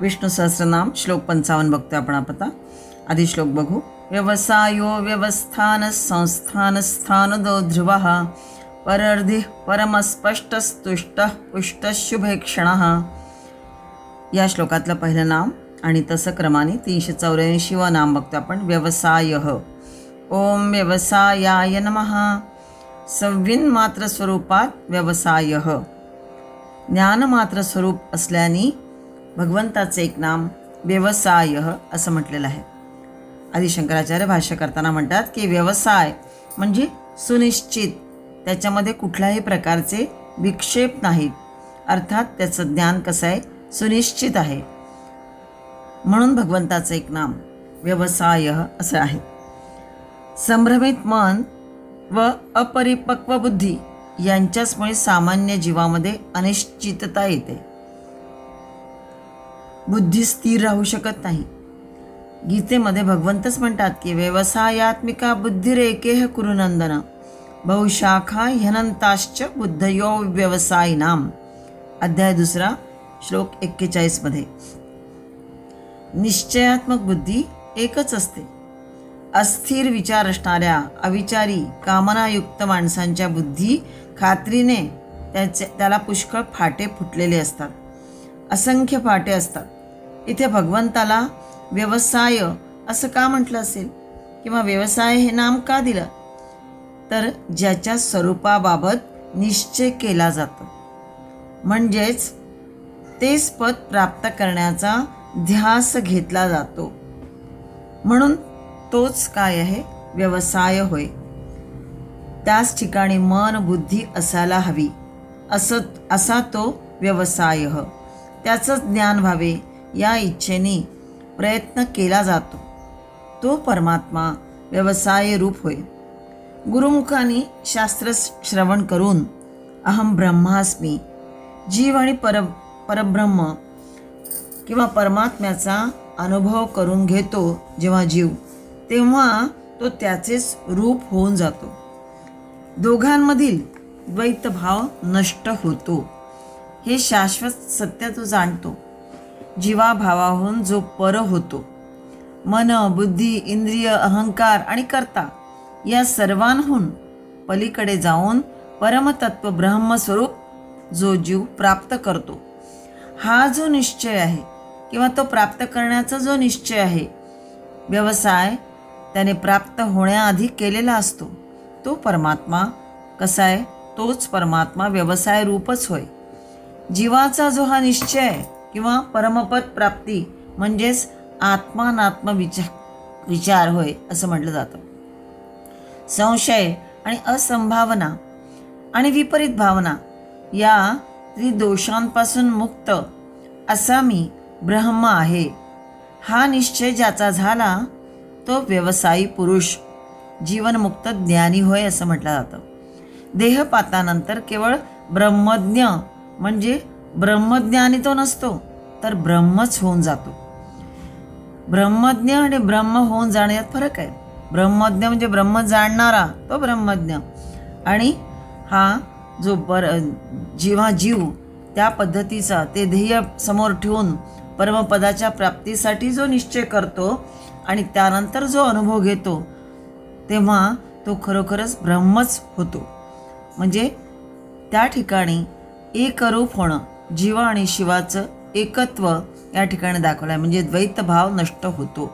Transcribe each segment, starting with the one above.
विष्णू सहस्रनाम श्लोक 55 बघतोय आपण आता. आधी श्लोक बघू. व्यवसायो व्यवस्थान संस्थान स्थानदो ध्रुवः परर्धि परमस्पष्टस्तुष्ट पुष्ट शुभेक्षणः. या श्लोकातलं पहिलं नाम आणि तसं क्रमाने 384 नाम बघतो आपण. व्यवसायः. ओम व्यवसायाय नमः. सव्विन्मात्र स्वरूपात व्यवसायः. ज्ञानमात्र स्वरूप असल्याने भगवंताचे एक नाम व्यवसायः असं म्हटलेलं आहे. आदि शंकराचार्य भाष्य करताना म्हणतात की व्यवसाय म्हणजे सुनिश्चित, त्याच्यामध्ये कुठल्याही प्रकारचे विक्षेप नाहीत, अर्थात त्याचं ज्ञान कसं आहे, सुनिश्चित आहे. म्हणून भगवंताचं एक नाम व्यवसायः असं आहे. संभ्रमित मन व अपरिपक्व बुद्धी यांच्याचमुळे सामान्य जीवामध्ये अनिश्चितता येते. बुद्धी स्थिर राहू शकत नाही. गीतेमध्ये भगवंतच म्हणतात की व्यवसायात्मिका बुद्धिरेकेह कुरुनंदन बहुशाखा ह्यनंताश्च बुद्धयो व्यवसायिनाम. अध्याय 2 श्लोक 41 मध्ये. निश्चयात्मक बुद्धी एकच असते. अस्थिर विचार असणाऱ्या अविचारी कामनायुक्त माणसांच्या बुद्धी खात्रीने त्याला पुष्कळ फाटे फुटलेले असतात, असंख्य फाटे असतात. इथे भगवंताला व्यवसाय असं का म्हटलं असेल किंवा व्यवसाय हे नाम का दिलं, तर ज्याच्या स्वरूपाबाबत निश्चय केला जातो, म्हणजेच तेच पद प्राप्त करण्याचा ध्यास घेतला जातो, म्हणून तोच काय आहे, व्यवसाय होय. त्याच ठिकाणी मन बुद्धी असायला हवी, असा तो व्यवसाय. त्याचं ज्ञान व्हावे या इच्छेने प्रयत्न केला जातो, तो परमात्मा व्यवसाय रूप होय. गुरुमुखाने शास्त्र श्रवण करून अहम ब्रह्मास्मी, जीव आणि परब्रह्म किंवा परमात्म्याचा अनुभव करून घेतो जेव्हा जीव, तेव्हा तो त्याचेच रूप होऊन जातो. दोघांमधील द्वैतभाव नष्ट होतो. हे शाश्वत सत्य तो जाणतो. जीवाभावाहून जो पर होतो, मन बुद्धी इंद्रिय अहंकार आणि कर्ता या सर्वांहून पलीकडे जाऊन परमतत्व ब्रह्मस्वरूप जो जीव प्राप्त करतो, हा जो निश्चय आहे किंवा तो प्राप्त करण्याचा जो निश्चय आहे, व्यवसाय त्याने प्राप्त होण्याआधी केलेला असतो, तो परमात्मा कसा आहे, तोच परमात्मा व्यवसाय रूपच होय. जीवाचा जो हा निश्चय आहे किंवा परमपद प्राप्ती म्हणजेच आत्मानात्म विचार होय असं म्हटलं जातं. संशय आणि असंभावना आणि विपरीत भावना या त्रिदोषांपासून मुक्त असा मी ब्रह्म आहे, हा निश्चय ज्याचा झाला तो व्यवसायी पुरुष जीवनमुक्त ज्ञानी होय असं म्हटलं जातं. देहपातानंतर केवळ ब्रह्मज्ञ म्हणजे ब्रह्मज्ञानी तो नसतो, तर ब्रह्मच होऊन जातो. ब्रह्मज्ञ आणि ब्रह्म होऊन जाण्यात फरक आहे. ब्रह्मज्ञ म्हणजे ब्रह्म जाणणारा तो ब्रह्मज्ञ, आणि हा जो जेव्हा जीव त्या पद्धतीचा ते ध्येय समोर ठेवून परमपदाच्या प्राप्तीसाठी जो निश्चय करतो आणि त्यानंतर जो अनुभव घेतो, तेव्हा तो खरोखरच ब्रह्मच होतो. म्हणजे त्या ठिकाणी एकरूप होणं, जीव आणि शिवाचं एकत्व या ठिकाणी दाखवलं आहे, म्हणजे द्वैतभाव नष्ट होतो.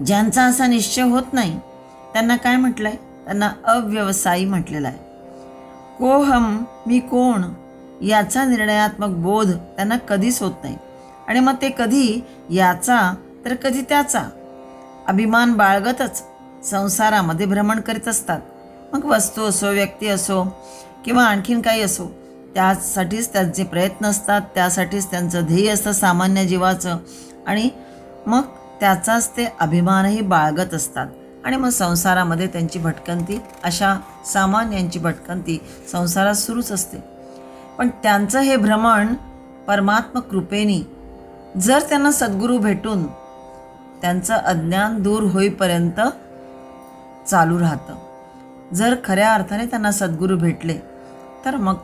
ज्यांचा असा निश्चय होत नाही त्यांना काय म्हटलं आहे, त्यांना अव्यवसायी म्हटलेलं आहे. कोहम मी कोण याचा निर्णयात्मक बोध त्यांना कधीच होत नाही, आणि मग ते कधी याचा तर कधी त्याचा अभिमान बाळगतच संसारामध्ये भ्रमण करीत असतात. मग वस्तू असो, व्यक्ती असो किंवा आणखीन काही असो, त्यासाठीच त्यांचे प्रयत्न असतात, त्यासाठीच त्यांचं ध्येय असतं सामान्य जीवाचं, आणि मग त्याचाच ते अभिमानही बाळगत असतात. आणि मग संसारामध्ये त्यांची भटकंती, अशा सामान्यांची भटकंती संसारात सुरूच असते. पण त्यांचं हे भ्रमण परमात्म कृपेने जर त्यांना सद्गुरू भेटून त्यांचं अज्ञान दूर होईपर्यंत चालू राहतं. जर खऱ्या अर्थाने त्यांना सद्गुरू भेटले तर मग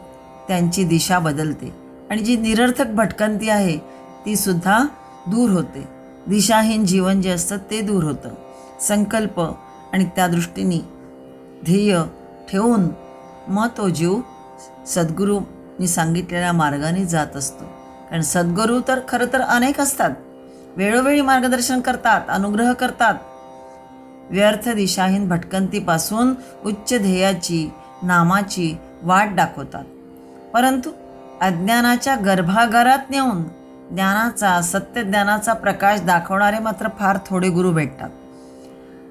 त्यांची दिशा बदलते. आणि जी निरर्थक भटकंती आहे ती सुद्धा दूर होते. दिशाहीन जीवन जे असतं ते दूर होतं. संकल्प आणि त्या दृष्टीने ध्येय ठेवून मग तो जीव सद्गुरूंनी सांगितलेल्या मार्गाने जात असतो. कारण सद्गुरू तर खरं तर अनेक असतात, वेळोवेळी मार्गदर्शन करतात, अनुग्रह करतात. व्यर्थ दिशाहीन भटकंतीपासून उच्च ध्येयाची नामाची वाट दाखवतात. परंतु अज्ञानाच्या गर्भागारात नेऊन ज्ञानाचा सत्यज्ञानाचा प्रकाश दाखवणारे मात्र फार थोडे गुरु भेटतात.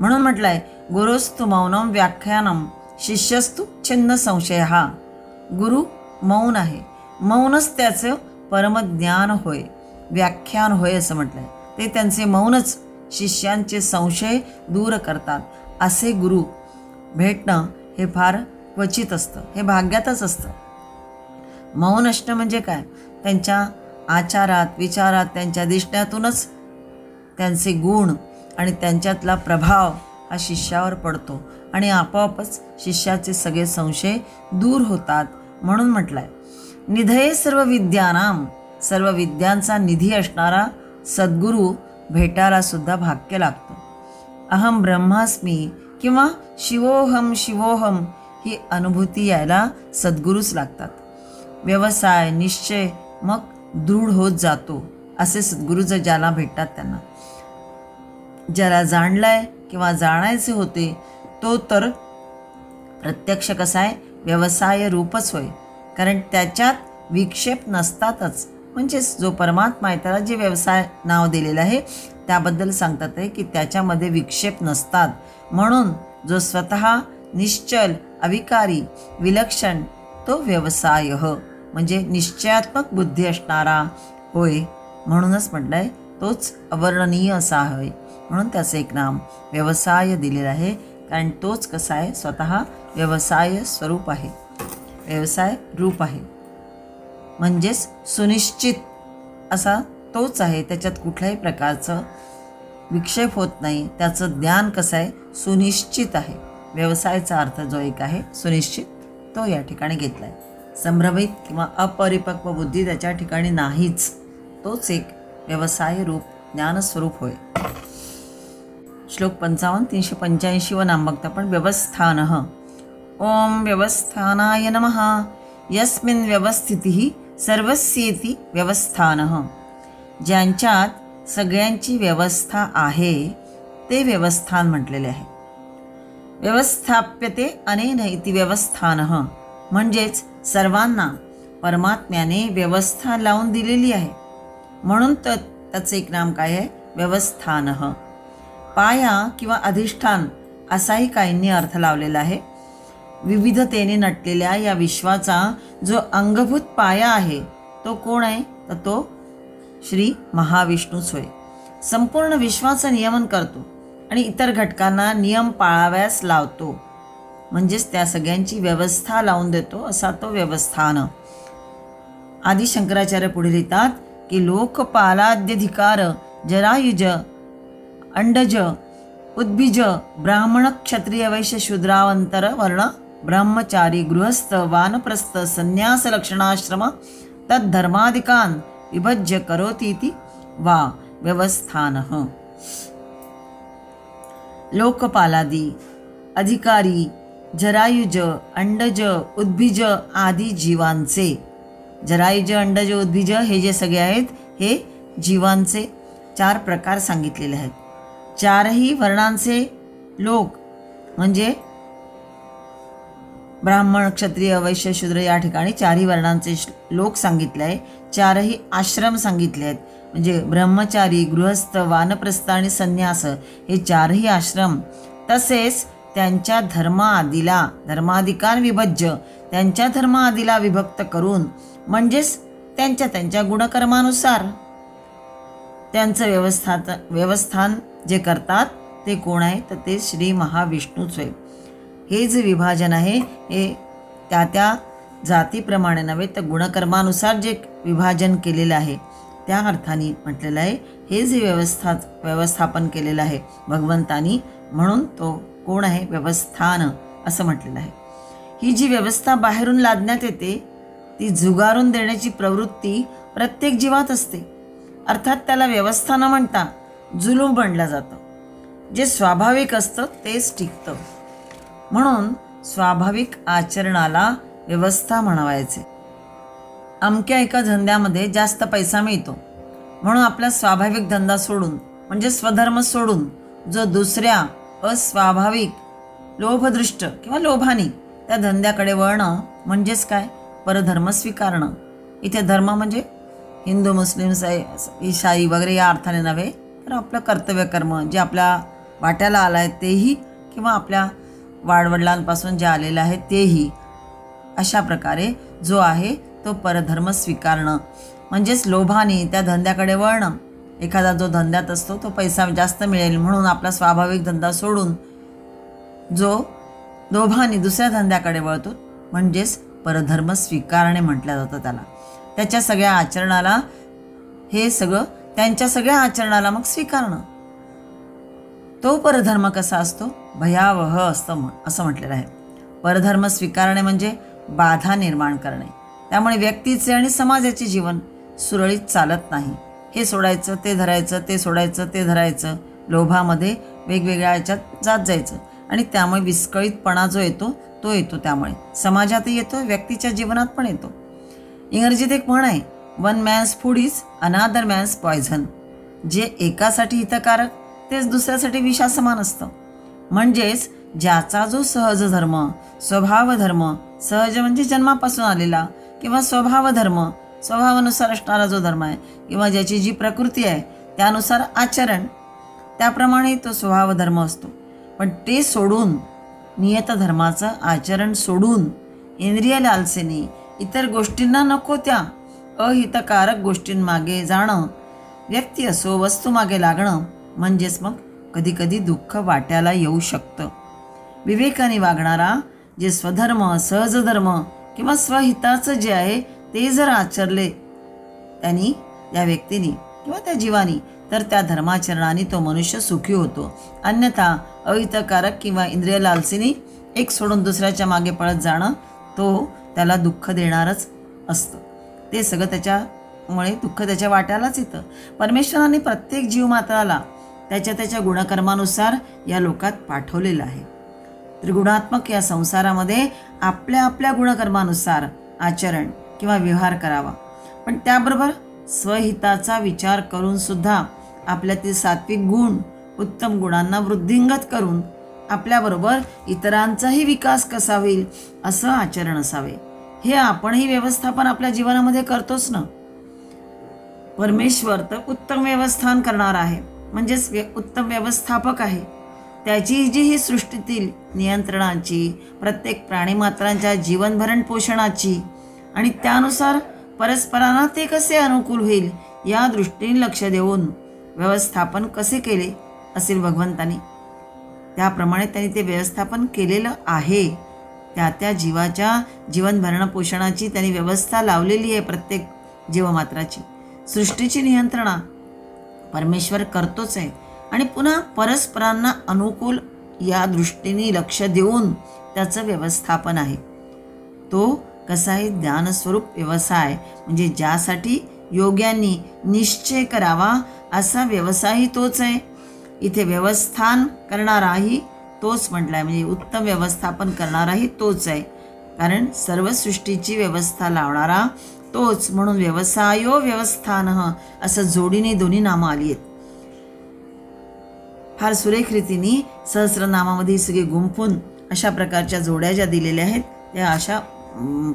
म्हणून म्हटलंय गुरुस्तु मौनम व्याख्यानम शिष्यस्तु छिन्न संशय. हा गुरु मौन आहे, मौनच त्याचं परमज्ञान होय, व्याख्यान होय असं म्हटलंय. ते त्यांचे मौनच शिष्यांचे संशय दूर करतात. असे गुरु भेटणं हे फार क्वचित असतं, हे भाग्यातच असतं. मौन असणं म्हणजे काय? त्यांच्या आचारात विचारात त्यांच्या दिसण्यातूनच त्यांचे गुण आणि त्यांच्यातला प्रभाव हा शिष्यावर पडतो आणि आपोआपच शिष्याचे सगळे संशय दूर होतात. म्हणून म्हटलंय निधये सर्व विद्यानाम, सर्व विद्यांचा निधी असणारा सद्गुरू भेटायला सुद्धा भाग्य लागतो. अहम ब्रह्मास्मी किंवा शिवोहम शिवोहम ही अनुभूती यायला सद्गुरूच लागतात. व्यवसाय निश्चय मग दृढ होत जातो. असे सद्गुरू जर ज्याला भेटतात त्यांना, ज्याला जाणलंय किंवा जाणायचे होते तो तर प्रत्यक्ष कसा आहे व्यवसाय रूपच होय. कारण त्याच्यात विक्षेप नसतातच. म्हणजेच जो परमात्मा आहे त्याला जे व्यवसाय नाव दिलेलं आहे त्याबद्दल सांगतात आहे की त्याच्यामध्ये विक्षेप नसतात. म्हणून जो स्वतः निश्चल अविकारी विलक्षण तो व्यवसाय म्हणजे निश्चयात्मक बुद्धी असणारा होय. म्हणूनच म्हटलंय तोच अवर्णनीय असा होय. म्हणून त्याचं एक नाम व्यवसाय दिलेलं आहे. कारण तोच कसा आहे स्वतः व्यवसाय स्वरूप आहे, व्यवसाय रूप आहे. म्हणजेच सुनिश्चित असा तोच आहे. त्याच्यात कुठल्याही प्रकारचं विक्षेप होत नाही. त्याचं ज्ञान कसं आहे सुनिश्चित आहे. व्यवसायाचा अर्थ जो एक आहे सुनिश्चित तो या ठिकाणी घेतला आहे. संभ्रमित किंवा अपरिपक्व बुद्धी त्याच्या ठिकाणी नाहीच. तोच एक व्यवसाय रूप ज्ञानस्वरूप होय. श्लोक 55 385 नाम बघता आपण. व्यवस्थानः ओम व्यवस्थानाय नमः यस्मिन् व्यवस्थितिः सर्वस्येति व्यवस्थानः. ज्यांच्यात सगळ्यांची व्यवस्था आहे ते व्यवस्थान म्हटलेले आहे. व्यवस्थाप्यते अनेन इति व्यवस्थानः म्हणजेच सर्वांना परमात्म्याने व्यवस्था लावून दिलेली आहे. म्हणून तर त्याचं एक नाम काय आहे व्यवस्थानः. पाया किंवा अधिष्ठान असाही काहींनी अर्थ लावलेला आहे. विविधतेने नटलेल्या या विश्वाचा जो अंगभूत पाया आहे तो कोण आहे तर तो श्री महाविष्णूच होय. संपूर्ण विश्वाचं नियमन करतो आणि इतर घटकांना नियम पाळाव्यास लावतो. म्हणजेच त्या सगळ्यांची व्यवस्था लावून देतो असा तो व्यवस्थान. आदि शंकराचार्य पुढे लिहितात की लोकपालाद्यधिकार जरायुज अंडज उद्भिज ब्राह्मण क्षत्रिय वैश्य शूद्रावंतर वर्ण ब्रह्मचारी गृहस्थ वानप्रस्थ संन्यास लक्षणाश्रम तद्धर्मादिकान् विभज्य करोतीति वा व्यवस्थानः. लोकपालादी अधिकारी जरायुज अंडज उद्भिज आदी जीवांचे. जरायुज अंडज उद्भिज हे जे सगळे आहेत हे जीवांचे 4 प्रकार सांगितलेले आहेत. 4ही वर्णांचे लोक म्हणजे ब्राह्मण क्षत्रिय वैश्य शूद्र या ठिकाणी 4ही वर्णांचे लोक सांगितले आहे. 4ही आश्रम सांगितले आहेत. म्हणजे ब्रह्मचारी गृहस्थ वानप्रस्थ आणि संन्यास हे 4ही आश्रम. तसेच त्यांच्या धर्मादिकान विभज्य त्यांच्या धर्मादिला विभक्त करून म्हणजेच त्यांच्या गुणकर्मानुसार त्यांचं व्यवस्थान जे करतात ते कोण आहे तर ते श्री महाविष्णूच आहे. हे जे विभाजन आहे हे त्या जातीप्रमाणे नव्हे तर गुणकर्मानुसार जे विभाजन केलेलं आहे त्या अर्थाने म्हटलेलं आहे. हे जे व्यवस्थापन केलेलं आहे भगवंतानी म्हणून तो कोण आहे व्यवस्थान असं म्हटलेलं आहे. ही जी व्यवस्था बाहेरून लादण्यात येते ती झुगारून देण्याची प्रवृत्ती प्रत्येक जीवात असते. अर्थात त्याला व्यवस्था न म्हणता जुलूम बनलं जातं. जे स्वाभाविक असतं तेच टिकतं. म्हणून स्वाभाविक आचरणाला व्यवस्था म्हणावायचे. अमक्या एका धंद्यामध्ये जास्त पैसा मिळतो म्हणून आपला स्वाभाविक धंदा सोडून म्हणजे स्वधर्म सोडून जो दुसऱ्या अस्वाभाविक लोभदृष्ट किंवा लोभानी त्या धंद्याकडे वळणं म्हणजेच काय? परधर्म स्वीकारणं. इथे धर्म म्हणजे हिंदू, मुस्लिम, ईसाई वगैरे या अर्थाने नव्हे, तर आपलं कर्तव्य कर्म जे आपल्या वाट्याला आलं आहे तेही किंवा आपल्या वाडवडिलांपासून जे आलेलं आहे तेही, अशा प्रकारे जो आहे तो परधर्म स्वीकारणं म्हणजेच लोभाने त्या धंद्याकडे वळणं. एखादा जो धंद्यात असतो तो पैसा जास्त मिळेल म्हणून आपला स्वाभाविक धंदा सोडून जो लोभाने दुसऱ्या धंद्याकडे वळतो म्हणजेच परधर्म स्वीकारणे म्हटलं जातं त्याला. त्याच्या सगळ्या आचरणाला त्यांच्या सगळ्या आचरणाला मग स्वीकारणं. तो परधर्म कसा असतो? भयावह असतं असं म्हटलेलं आहे. परधर्म स्वीकारणे म्हणजे बाधा निर्माण करणे. त्यामुळे व्यक्तीचे आणि समाजाचे जीवन सुरळीत चालत नाही. हे सोडायचं ते धरायचं, ते सोडायचं ते धरायचं, लोभामध्ये वेगवेगळ्या ह्याच्यात जात जायचं आणि त्यामुळे विस्कळीतपणा जो येतो तो येतो. त्यामुळे समाजातही येतो, व्यक्तीच्या जीवनात पण येतो. इंग्रजीत एक म्हण आहे, one man's food is another man's poison. जे एकासाठी हितकारक तेच दुसऱ्यासाठी विषासमान असतं. म्हणजेच ज्याचा जो सहज धर्म, स्वभाव धर्म, सहज म्हणजे जन्मापासून आलेला किंवा स्वभाव धर्म, स्वभावानुसार असणारा जो धर्म आहे किंवा ज्याची जी प्रकृती आहे त्यानुसार आचरण, त्याप्रमाणे तो स्वभाव धर्म असतो. पण ते सोडून, नियत धर्माचं आचरण सोडून इंद्रिय लालसेने इतर गोष्टींना नको त्या अहितकारक गोष्टींमागे जाणं, व्यक्ती असो वस्तू मागे लागणं म्हणजेच मग कधीकधी दुःख वाट्याला येऊ शकतं. विवेकाने वागणारा जे स्वधर्म, सहज धर्म किंवा स्वहिताचं जे आहे ते जर आचरले त्यांनी, त्या व्यक्तीने किंवा त्या जीवानी, तर त्या धर्माचरणाने तो मनुष्य सुखी होतो. अन्यथा अहितकारक किंवा इंद्रिय लालसेने एक सोडून दुसऱ्याच्या मागे पळत जाणं तो त्याला दुःख देणारच असतं. ते सगळं त्याच्यामुळे दुःख त्याच्या वाट्यालाच येतं. परमेश्वराने प्रत्येक जीवमात्राला त्याच्या त्याच्या गुणकर्मानुसार या लोकात पाठवलेलं आहे. त्रिगुणात्मक या संसारामध्ये आपल्या आपल्या गुणकर्मानुसार आचरण किंवा व्यवहार करावा. पण त्याबरोबर स्वहिताचा विचार करून सुद्धा आपल्यातील सात्विक गुण, उत्तम गुणांना वृद्धिंगत करून आपल्याबरोबर इतरांचाही विकास कसा होईल असं आचरण असावे. हे आपणही व्यवस्थापन आपल्या जीवनामध्ये करतोच ना. परमेश्वर तर उत्तम व्यवस्थान करणार आहे म्हणजेच उत्तम व्यवस्थापक आहे. त्याची जी ही सृष्टीतील नियंत्रणाची, प्रत्येक प्राणीमात्रांच्या जीवनभरण पोषणाची आणि त्यानुसार परस्परांना ते कसे अनुकूल होईल या दृष्टीने लक्ष देऊन व्यवस्थापन कसे केले असेल भगवंतानी, त्याप्रमाणे त्यांनी ते व्यवस्थापन केलेलं आहे. त्या त्या जीवाच्या जीवनभरण पोषणाची त्यांनी व्यवस्था लावलेली आहे. प्रत्येक जीवमात्राची सृष्टीची नियंत्रणा परमेश्वर करतोच आहे आणि पुन्हा परस्परांना अनुकूल या दृष्टीने लक्ष देऊन त्याचं व्यवस्थापन आहे. तो कसा आहे? ज्ञानस्वरूप व्यवसाय म्हणजे ज्यासाठी योग्यांनी निश्चय करावा असा व्यवसायही तोच आहे. इथे व्यवस्थान करणाराही तोच म्हटलाय, म्हणजे उत्तम व्यवस्थापन करणाराही तोच आहे. कारण सर्व सृष्टीची व्यवस्था लावणारा तोच, म्हणून व्यवसायो व्यवस्थान असं जोडीने दोन्ही नामं आली आहेत. फार सुरेख रीतीने सहस्रनामामध्ये सगळे गुंफून अशा प्रकारच्या जोड्या ज्या दिलेल्या आहेत त्या अशा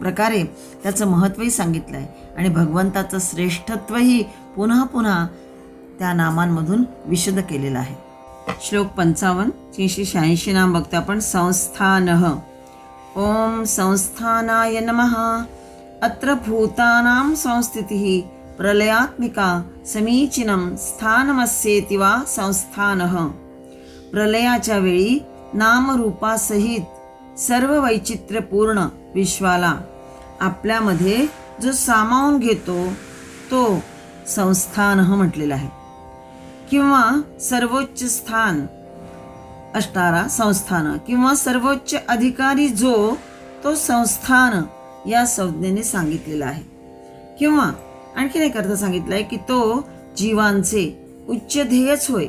प्रकारे त्याचं महत्त्वही सांगितलं आहे आणि भगवंताचं श्रेष्ठत्वही पुन्हा पुन्हा त्या नामांमधून विशद केलेलं आहे. श्लोक 55 386 नाम बघतो आपण. संस्थानः ओम संस्थानाय नमः. अत्र भूतानां संस्थितिः प्रलयात्मिका समीचीनं स्थानमस्येति वा संस्थानः. प्रलयाच्या वेळी नामरूपासहित सर्व वैचित्र्यपूर्ण विश्वाला आपल्यामध्ये जो सामावून घेतो तो संस्थानः म्हटलेला आहे. किंवा सर्वोच्च स्थान असणारा संस्थान किंवा सर्वोच्च अधिकारी जो तो संस्थान या संज्ञेने सांगितलेला आहे. किंवा आणखीन एक अर्थ सांगितलाय की तो जीवांचे उच्च ध्येयच होय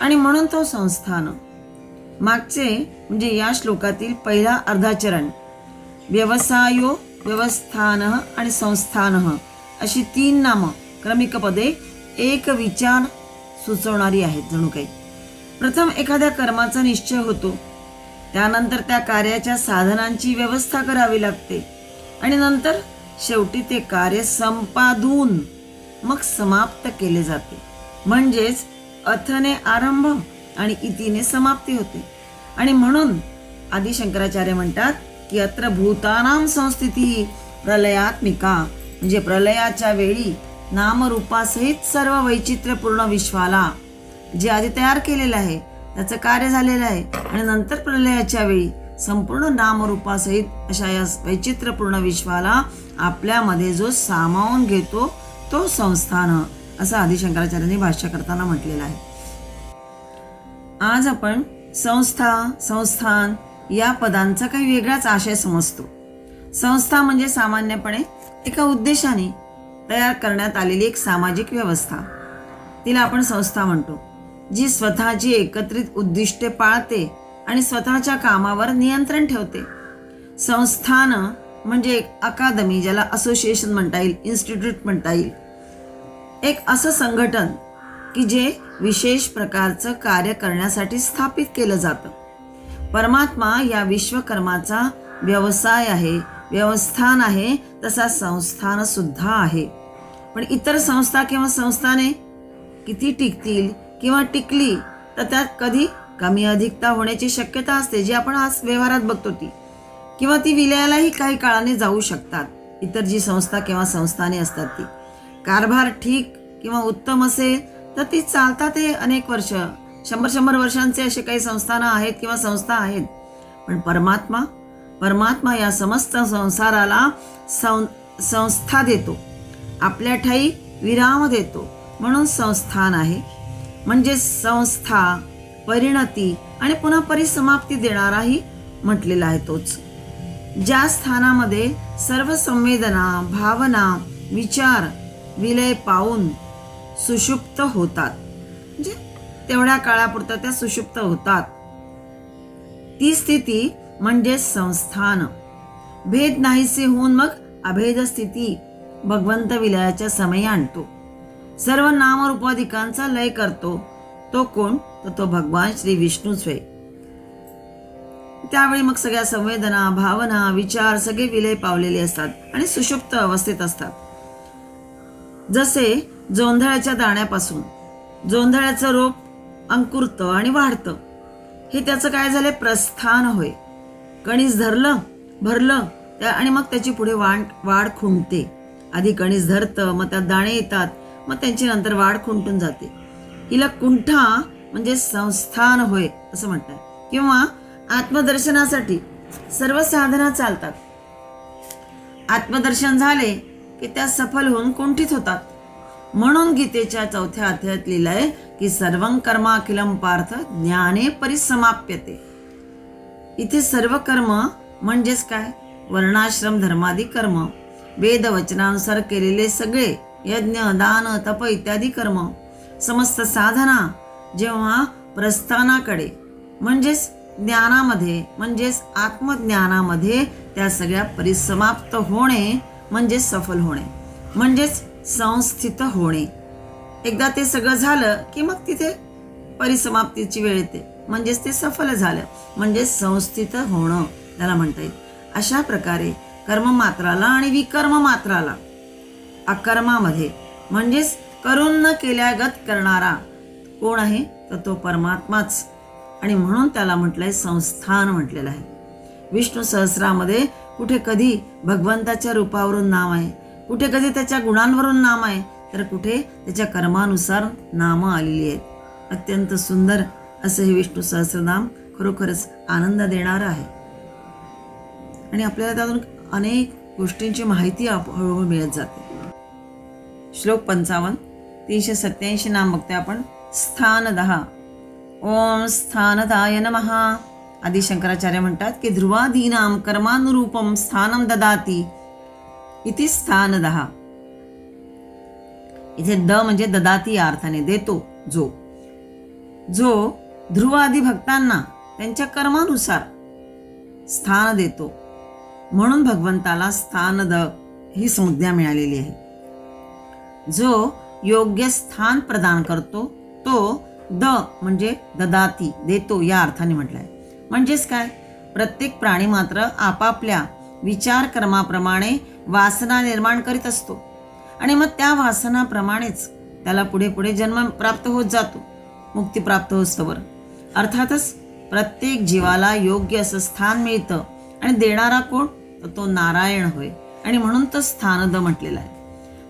आणि म्हणून तो संस्थान. मागचे म्हणजे या श्लोकातील पहिला अर्धाचरण व्यवसायो, व्यवस्थान आणि संस्थान अशी 3 नामं क्रमिक पदे एक विचार सुचवणारी आहेत जणू काही. प्रथम एखाद्या कर्माचा निश्चय होतो, त्यानंतर त्या कार्याच्या साधनांची व्यवस्था करावी लागते आणि नंतर शेवटी ते कार्य संपादून मग समाप्त केले जाते. म्हणजेच अथने आरंभ आणि इतीने समाप्ती होते. आणि म्हणून आदि शंकराचार्य म्हणतात की अत्र भूतानां संस्थिती प्रलयात्मिका, म्हणजे प्रलयाच्या वेळी नामरूपासहित सर्व वैचित्र्यपूर्ण विश्वाला जे आधी तयार केलेलं आहे त्याचं कार्य झालेलं आहे आणि नंतर प्रलयाच्या वेळी संपूर्ण नामरूपासहित अशा या वैचित्र्यपूर्ण विश्वाला आपल्यामध्ये जो सामावून घेतो तो संस्थान, असं आदि शंकराचार्यांनी भाष्य करताना म्हटलेलं आहे. आज आपण संस्था, संस्थान या पदांचा काही वेगळाच आशय समजतो. संस्था म्हणजे सामान्यपणे एका उद्देशाने तयार करण्यात आलेली एक सामाजिक व्यवस्था, तिला आपण संस्था म्हणतो, जी स्वतःची एकत्रित उद्दिष्टे पाळते आणि स्वतःच्या कामावर नियंत्रण ठेवते. संस्थान म्हणजे एक अकादमी, ज्याला असोसिएशन म्हणता येईल, इन्स्टिट्यूट म्हणता येईल, एक असं संघटन की जे विशेष प्रकारचं कार्य करण्यासाठी स्थापित केलं जातं. परमात्मा या विश्वकर्माचा व्यवसाय आहे, व्यवस्थान आहे, तसा संस्थान सुद्धा आहे. पण इतर संस्था किंवा संस्थाने किती टिकतील किंवा टिकली तर त्यात कधी कमी अधिकता होण्याची शक्यता असते, जी आपण आज व्यवहारात बघतो ती, किंवा ती विलयालाही काही काळाने जाऊ शकतात. इतर जी संस्था किंवा संस्थाने असतात ती कारभार ठीक किंवा उत्तम असेल तर ती चालतात ते अनेक वर्ष, 100 वर्षांचे असे काही संस्थानं आहेत किंवा संस्था आहेत. पण परमात्मा या समस्त संसाराला संस्था देतो, आपल्या ठाई विराम देतो, म्हणून संस्थान आहे. म्हणजे संस्था, परिणती आणि पुन्हा परिसमाप्ती देणाराही म्हटलेला आहे तोच. ज्या स्थानामध्ये सर्व संवेदना, भावना, विचार विलय पावून सुषुप्त होतात, म्हणजे तेवढ्या काळापुरता त्या सुषुप्त होतात, ती स्थिती म्हणजे संस्थान. भेद नाहीसे होऊन मग अभेद स्थिती भगवंत विलयाच्या समयी आणतो. सर्व नामरूपाधिकांचा लय करतो. तो कोण? तर तो भगवान श्री विष्णूच होय. त्यावेळी मग सगळ्या संवेदना, भावना, विचार सगळे विलय पावलेले असतात आणि सुषुप्त अवस्थेत असतात. जसे जोंधळ्याच्या दाण्यापासून जोंधळ्याचं रोप अंकुरतं आणि वाढतं, हे त्याचं काय झालं? प्रस्थान होय. कणीस धरलं, भरलं आणि मग त्याची पुढे वाढ खुंटते. आधी कणीस धरतं, मग त्यात दाणे येतात, मग त्यांची नंतर वाढ खुंटून जाते. हिला कुंठा म्हणजे संस्थान होय असं म्हणतात. किंवा आत्मदर्शनासाठी सर्व साधना चालतात. आत्मदर्शन झाले की त्या सफल होऊन कुंठित होतात. म्हणून गीतेच्या 4थ्या अध्यायात लिहिलंय की सर्वं कर्माखिलम पार्थ ज्ञाने परिसमाप्यते. इथे सर्व कर्म म्हणजेच काय? वर्णाश्रम धर्मादी कर्म, वेद वचनानुसार केलेले सगळे यज्ञ, दान, तप इत्यादी कर्म, समस्त साधना जेव्हा प्रस्थानाकडे म्हणजेच ज्ञानामध्ये म्हणजेच आत्मज्ञानामध्ये त्या सगळ्या परिसमाप्त होणे म्हणजे सफल होणे, म्हणजेच संस्थित होणे. एकदा ते सगळं झालं की मग तिथे परिसमाप्तीची वेळ येते, म्हणजेच ते सफल झालं, म्हणजे संस्थित होणं त्याला म्हणता येईल. अशा प्रकारे कर्म मात्राला आणि विकर्म मात्राला अकर्मामध्ये म्हणजेच करून न केल्यागत करणारा कोण आहे? तर तो परमात्माच. आणि म्हणून त्याला म्हटलंय संस्थान म्हटलेलं आहे. विष्णू सहस्रामध्ये कुठे कधी भगवंताच्या रूपावरून नाव आहे, कुठे कधी त्याच्या गुणांवरून नाम आहे, तर कुठे त्याच्या कर्मानुसार नामं आलेली आहेत. अत्यंत सुंदर असं हे विष्णू सहस्रनाम खरोखरच आनंद देणारं आहे. आणि आपल्याला त्यातून अनेक गोष्टींची माहिती हळूहळू मिळत जाते. श्लोक 55 387 नाम बघतोय आपण. स्थान 10. ओम स्थानदाय नमः. आदि शंकराचार्य म्हणतात की ध्रुवादीनाम कर्मानुरूपम स्थानम ददाती इति स्थानदः. इथे द म्हणजे ददाती या अर्थाने देतो. जो ध्रुव आदी भक्तांना त्यांच्या कर्मानुसार स्थान देतो, म्हणून भगवंताला स्थानद ही संज्ञा मिळालेली आहे. जो योग्य स्थान प्रदान करतो तो द म्हणजे ददाती देतो या अर्थाने म्हटलंय. म्हणजेच काय, प्रत्येक प्राणी मात्र आपापल्या विचार कर्माप्रमाणे वासना निर्माण करीत असतो आणि मग त्या वासनाप्रमाणेच त्याला पुढे पुढे जन्म प्राप्त होत जातो, मुक्ती प्राप्त होस्तवर. अर्थातच प्रत्येक जीवाला योग्य असं स्थान मिळतं आणि देणारा कोण, तर तो नारायण होय. आणि म्हणून तो स्थानद म्हटलेला आहे.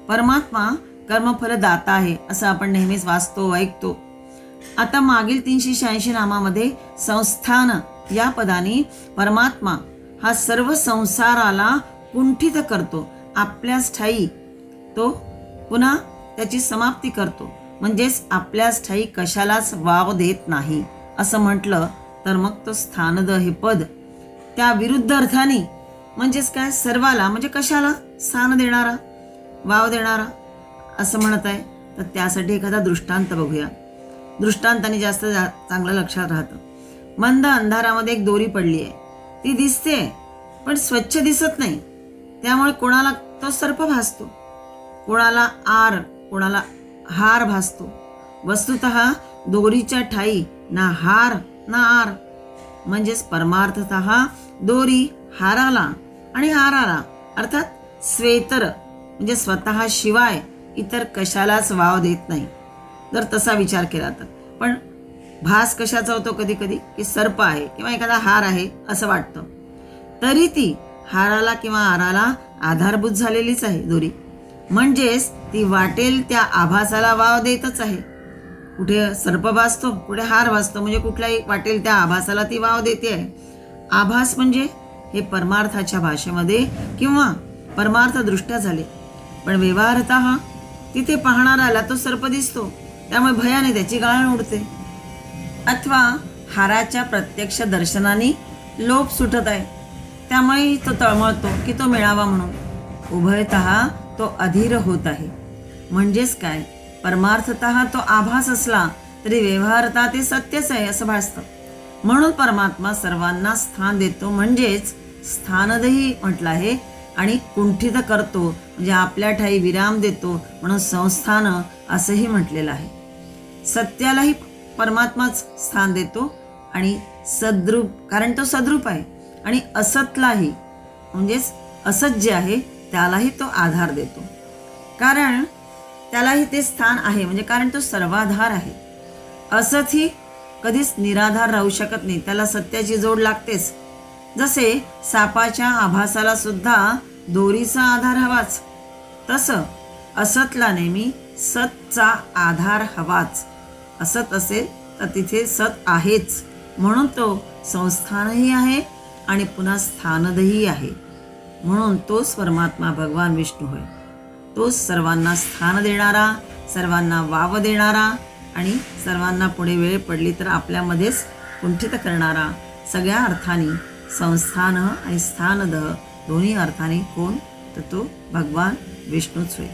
परमात्मा कर्मफल दाता आहे असं आपण नेहमीच वाचतो, ऐकतो. आता मागील 386 नामामध्ये संस्थान या पदाने परमात्मा हा सर्व संसाराला कुंठित करतो, आपल्याच ठायी तो पुन्हा त्याची समाप्ती करतो. म्हणजेच आपल्याच ठायी कशालाच वाव देत नाही असं म्हटलं तर मग तो स्थानद हे पद त्या विरुद्ध अर्थाने म्हणजेच काय, सर्वाला म्हणजे कशाला स्थान देणारा, वाव देणारा असं म्हणत आहे. तर त्यासाठी एखादा दृष्टांत बघूया. दृष्टांताने जास्त चांगलं लक्षात राहतं. मंद अंधारामध्ये एक दोरी पडली आहे, ती दिसते पण स्वच्छ दिसत नाही, त्यामुळे कोणाला तो सर्प भासतो, कोणाला कोणाला हार भासतो. वस्तुतः दोरीच्या ठाई ना हार ना आर. म्हणजेच परमार्थतः दोरी हाराला आणि हाराला अर्थात स्वेतर म्हणजे स्वतः शिवाय इतर कशालाच वाव देत नाही, जर तसा विचार केला तर. पण भास कशाचा होतो कधी कधी, की सर्प आहे किंवा एखादा हार आहे असं वाटतं, तरी ती हाराला किंवा आराला आधारभूत झालेलीच आहे दोरी. म्हणजेच ती वाटेल त्या आभासाला वाव देतच आहे. कुठे सर्प भासतो, कुठे हार भासतो, म्हणजे कुठल्याही वाटेल त्या आभासाला ती वाव देते आहे. आभास म्हणजे हे परमार्थाच्या भाषेमध्ये किंवा परमार्थ दृष्ट्या झाले. पण व्यवहारतः तिथे पाहणाऱ्याला तो सर्प दिसतो, त्यामुळे भयाने त्याची गाळण उडते. अथवा हाराच्या प्रत्यक्ष दर्शनाने लोभ सुटत आहे, त्यामुळे तो तळमळतो की तो मिळावा म्हणून. उभयतः तो अधीर होत आहे. म्हणजेच काय, परमार्थतः तो आभास असला तरी व्यवहारतः ते सत्यच आहे असं भासतं. म्हणून परमात्मा सर्वांना स्थान देतो, म्हणजेच स्थानदही म्हटलं आहे. आणि कुंठित करतो म्हणजे आपल्या ठाई विराम देतो, म्हणून संस्थान असंही म्हटलेलं आहे. सत्यालाही परमात्माच स्थान देतो आणि सद्रूप, कारण तो सद्रूप आहे. आणि असतलाही म्हणजेच असत जे आहे त्यालाही तो आधार देतो, कारण त्यालाही ते स्थान आहे, म्हणजे कारण तो सर्वाधार आहे. असतही कधीच निराधार राहू शकत नाही, त्याला सत्याची जोड लागतेच. जसे सापाच्या आभासाला सुद्धा दोरीचा आधार हवाच, तसं असतला नेहमी सतचा आधार हवाच. असत असेल तर तिथे सत आहेच, म्हणून तो संस्थानही आहे आणि पुन्हा स्थानदही आहे. म्हणून तोच परमात्मा भगवान विष्णू होय. तोच सर्वांना स्थान देणारा, सर्वांना वाव देणारा आणि सर्वांना पुढे वेळ पडली तर आपल्यामध्येच कुंठित करणारा. सगळ्या अर्थाने संस्थान आणि स्थानद दोन्ही अर्थाने कोण, तर तो भगवान विष्णूच होय.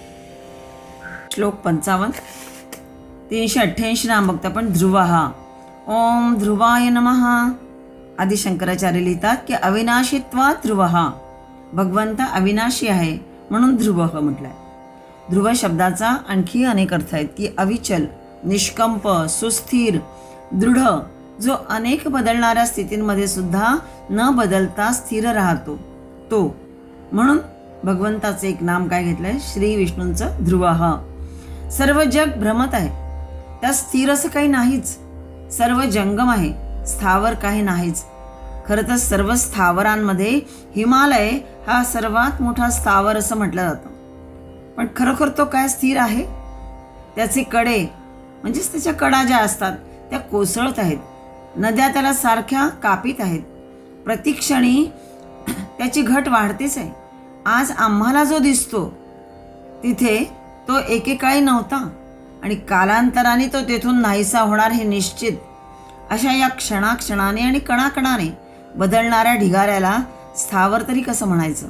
श्लोक 55. 388 नाम बघतो आपण. ध्रुवः. ओम ध्रुवाय नमः. आदि शंकराचार्य लिहितात की अविनाशीत्वात् ध्रुवः. भगवंत अविनाशी आहे म्हणून ध्रुवः म्हटलंय. ध्रुव शब्दाचा आणखी अनेक अर्थ आहेत की अविचल, निष्कंप, सुस्थिर, दृढ, जो अनेक बदलणाऱ्या स्थितींमध्ये सुद्धा न बदलता स्थिर राहतो तो. म्हणून भगवंताचं एक नाम काय घेतलंय, श्री विष्णूंचं ध्रुवः. सर्व जग भ्रमत आहे, त्यात स्थिर असं काही नाहीच. सर्व जंगम आहे, स्थावर काही नाहीच. खरं तर सर्व स्थावरांमध्ये हिमालय हा सर्वात मोठा स्थावर असं म्हटलं जातं. पण खरोखर तो काय स्थिर आहे? त्याचे कडे म्हणजेच त्याच्या कडा ज्या असतात त्या कोसळत आहेत. नद्या त्याला सारख्या कापीत आहेत. प्रतिक्षणी त्याची घट वाढतेच आहे. आज आम्हाला जो दिसतो तिथे तो एकेकाळी नव्हता आणि कालांतराने तो तेथून नाहीसा होणार हे निश्चित. अशा या क्षणाक्षणाने आणि कणाकणाने बदलणाऱ्या ढिगाऱ्याला स्थावर तरी कसं म्हणायचं?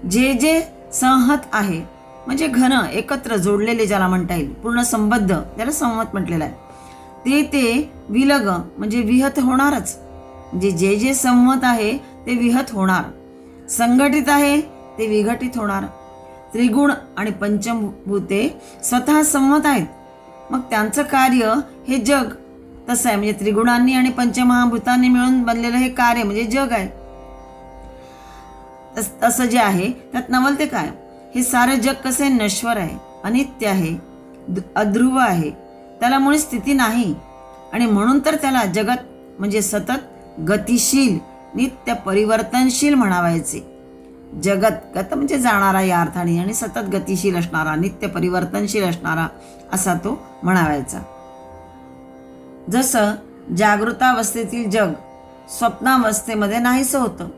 जे जे संहत आहे म्हणजे घन एकत्र जोडलेले ज्याला म्हणता येईल, पूर्ण संबद्ध त्याला संहत म्हटलेलं आहे, ते विलग म्हणजे विहत होणारच. म्हणजे जे जे संहत आहे ते विहत होणार, संघटित आहे ते विघटित होणार. त्रिगुण आणि पंचभूते स्वतः संहत आहेत, मग त्यांचं कार्य हे जग तसं आहे. म्हणजे त्रिगुणांनी आणि पंचमहाभूतांनी मिळून बनलेलं हे कार्य म्हणजे जग आहे. तसं जे आहे त्यात नवल ते काय, हे सारं जग कसं आहे, नश्वर आहे, अनित्य आहे, अध्रुव आहे, त्याला मुळे स्थिती नाही. आणि म्हणून तर त्याला जगत म्हणजे सतत गतिशील, नित्य परिवर्तनशील म्हणावायचे. जगत गत म्हणजे जाणारा या अर्थाने, आणि सतत गतिशील असणारा, नित्य परिवर्तनशील असणारा असा तो म्हणावायचा. जसं जागृतावस्थेतील जग स्वप्नावस्थेमध्ये नाहीसं होतं,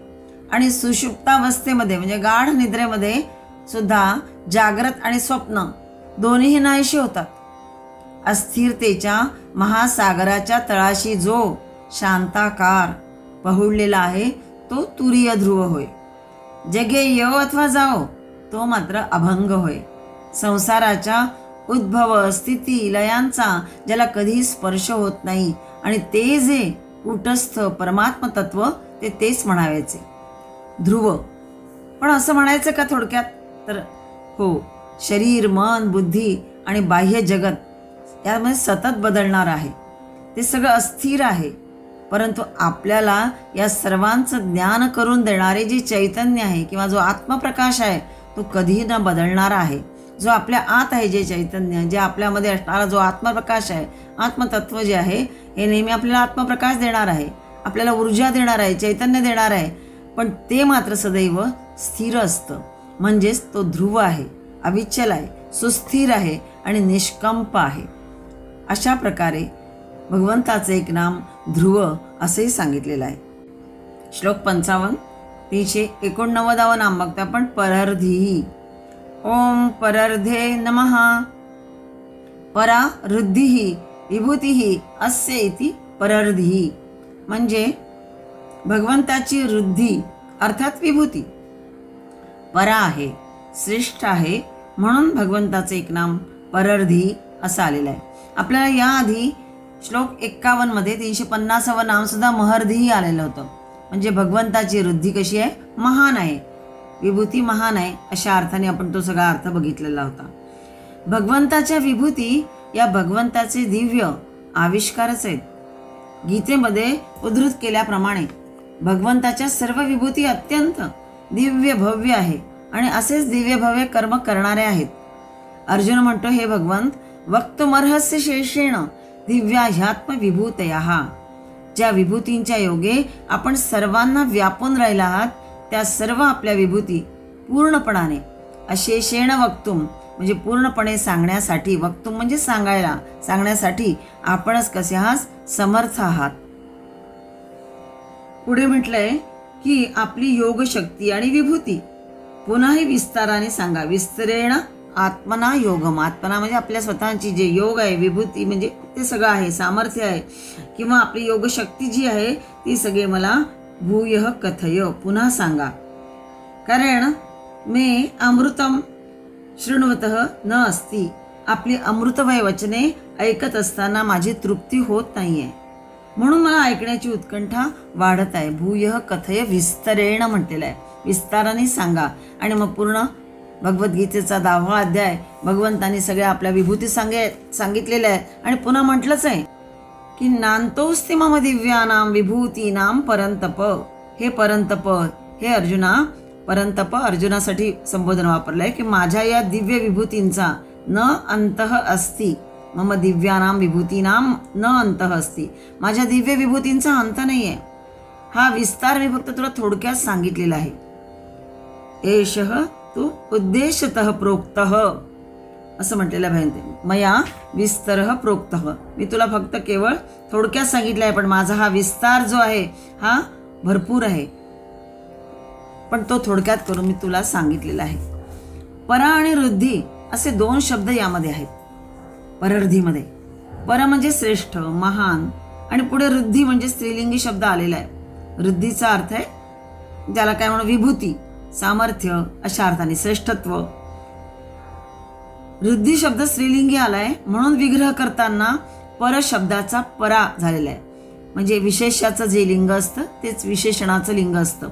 आणि सुषुप्तावस्थेमध्ये म्हणजे गाढ निद्रेमध्ये सुद्धा जागृत आणि स्वप्न दोन्हीही नाहीशी होतात. अस्थिरतेच्या महासागराच्या तळाशी जो शांताकार पहुडलेला आहे तो तुरीय ध्रुव होय. जगे येवो अथवा जाओ तो मात्र अभंग होय. संसाराच्या उद्भव स्थिती लयांचा ज्याला कधी स्पर्श होत नाही, आणि ते जे कूटस्थ परमात्म तत्व तेच म्हणावायचे ध्रुव. पण असं म्हणायचं का थोडक्यात? तर हो, शरीर मन बुद्धी आणि बाह्य जगत यामध्ये सतत बदलणार आहे, ते सगळं अस्थिर आहे. परंतु आपल्याला या सर्वांचं ज्ञान करून देणारे जे चैतन्य आहे किंवा जो आत्मप्रकाश आहे तो कधीही न बदलणारा आहे. जो आपल्या आत आहे जे चैतन्य, जे आपल्यामध्ये असणारा जो आत्मप्रकाश आहे, आत्मतत्व जे आहे हे नेहमी आपल्याला आत्मप्रकाश देणार आहे, आपल्याला ऊर्जा देणार आहे, चैतन्य देणार आहे. पण ते मात्र सदैव स्थिर असतं, म्हणजेच तो ध्रुव आहे, अविचल आहे, सुस्थिर आहे आणि निष्कंप आहे. अशा प्रकारे भगवंताचं एक नाम ध्रुव असंही सांगितलेलं आहे. श्लोक 55 389 नाम बघतो आपण. परर्धी. ओम परर्धे नमः. परा रुद्धिः विभूतिः अस्य इति परर्धी. म्हणजे भगवंताची रुद्धी अर्थात विभूती परा आहे, श्रेष्ठ आहे, म्हणून भगवंताचं एक नाम परर्धी असं आलेलं आहे. आपल्याला याआधी श्लोक 51 मध्ये 350वं नाम सुद्धा महर्धीही आलेलं होतं. म्हणजे भगवंताची रुद्धी कशी आहे, महान आहे, विभूती महान आहे, अशा अर्थाने आपण तो सगळा अर्थ बघितलेला होता. भगवंताच्या विभूती या भगवंताचे दिव्य आविष्कारच आहेत. गीतेमध्ये उद्धृत केल्याप्रमाणे भगवंताच्या सर्व विभूती अत्यंत दिव्य भव्य आहे आणि असेच दिव्य भव्य कर्म करणारे आहेत. अर्जुन म्हणतो, हे भगवंत, वक्तुमर्हस्य शेषेण दिव्याह्यात्म विभूतया. ज्या विभूतींच्या योगे आपण सर्वांना व्यापून राहिला आहात त्या सर्व आपल्या विभूती पूर्णपणाने अशेषेण वक्तुम म्हणजे पूर्णपणे सांगण्यासाठी, वक्तुम म्हणजे सांगायला, सांगण्यासाठी आपणच कसे आहात, समर्थ आहात. पुढे म्हटलंय की आपली योग शक्ती आणि विभूती पुन्हाही विस्ताराने सांगा. विस्तरेण आत्मना योगम. आत्मना म्हणजे आपल्या स्वतःची जे योग आहे, विभूती म्हणजे ते सगळं आहे, सामर्थ्य आहे किंवा आपली योग शक्ती जी आहे ती सगळे मला भूयः कथय, पुन्हा सांगा. कारण मे अमृतम शृण्वतः न अस्ति. आपली अमृतमय वचने ऐकत असताना माझी तृप्ती होत नाहीये, म्हणून मला ऐकण्याची उत्कंठा वाढत आहे. भूयः कथय विस्तरेण म्हटलेलं आहे, विस्ताराने सांगा. आणि मग पूर्ण भगवद्गीतेचा 10वा अध्याय भगवंतांनी सगळ्या आपल्या विभूती सांगितलेल्या आहेत. आणि पुन्हा म्हटलंच आहे की नांतोस्ति मम दिव्यानाम विभूतीनाम परंतप. हे परंतप, हे अर्जुना, परंतप अर्जुनासाठी संबोधन वापरलंय की माझ्या या दिव्य विभूतींचा न अंतः अस्ति. मम दिव्यानाम विभूतीनाम न अंतः अस्ति. माझ्या दिव्य विभूतींचा अंत नाहीये. हा विस्तार मी फक्त तुला थोडक्यात सांगितलेला आहे. एषः तू उद्देशतः प्रोक्तः असं म्हटलेलं आहे. मया विस्तरः प्रोक्तः. मी तुला फक्त केवळ थोडक्यात सांगितलं आहे, पण माझा हा विस्तार जो आहे हा भरपूर आहे, पण तो थोडक्यात करून मी तुला सांगितलेला आहे. परा आणि रुद्धी असे 2 शब्द यामध्ये आहेत परर्धीमध्ये. पर म्हणजे श्रेष्ठ महान आणि पुढे रुद्धी म्हणजे स्त्रीलिंगी शब्द आलेला आहे. रुद्धीचा अर्थ आहे ज्याला काय म्हणू, विभूती, सामर्थ्य अशा अर्थाने, श्रेष्ठत्व. रुद्धी शब्द स्त्रीलिंगी आलाय म्हणून विग्रह करताना पर शब्दाचा परा झालेला आहे. म्हणजे विशेषाचं जे लिंग असतं तेच विशेषणाचं लिंग असतं.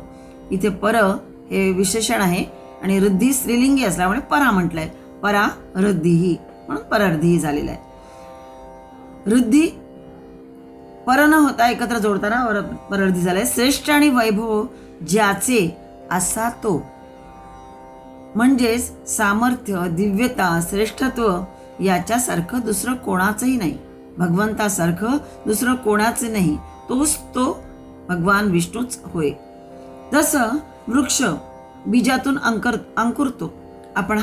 इथे पर हे विशेषण आहे आणि रुद्धी स्त्रीलिंगी असल्यामुळे परा म्हटलंय. परा रुद्धीही म्हणून परर्धीही झालेला आहे. रुद्धी पर न होता एकत्र जोडताना परर्धी झालाय. श्रेष्ठ आणि वैभव ज्याचे असा तो, म्हणजेच सामर्थ्य, दिव्यता, श्रेष्ठत्व याच्यासारखं दुसरं कोणाचंही नाही. भगवंतासारखं दुसरं कोणाचं नाही. तोच तो भगवान विष्णूच होय. जसं वृक्ष बीजातून अंकुरतो. आपण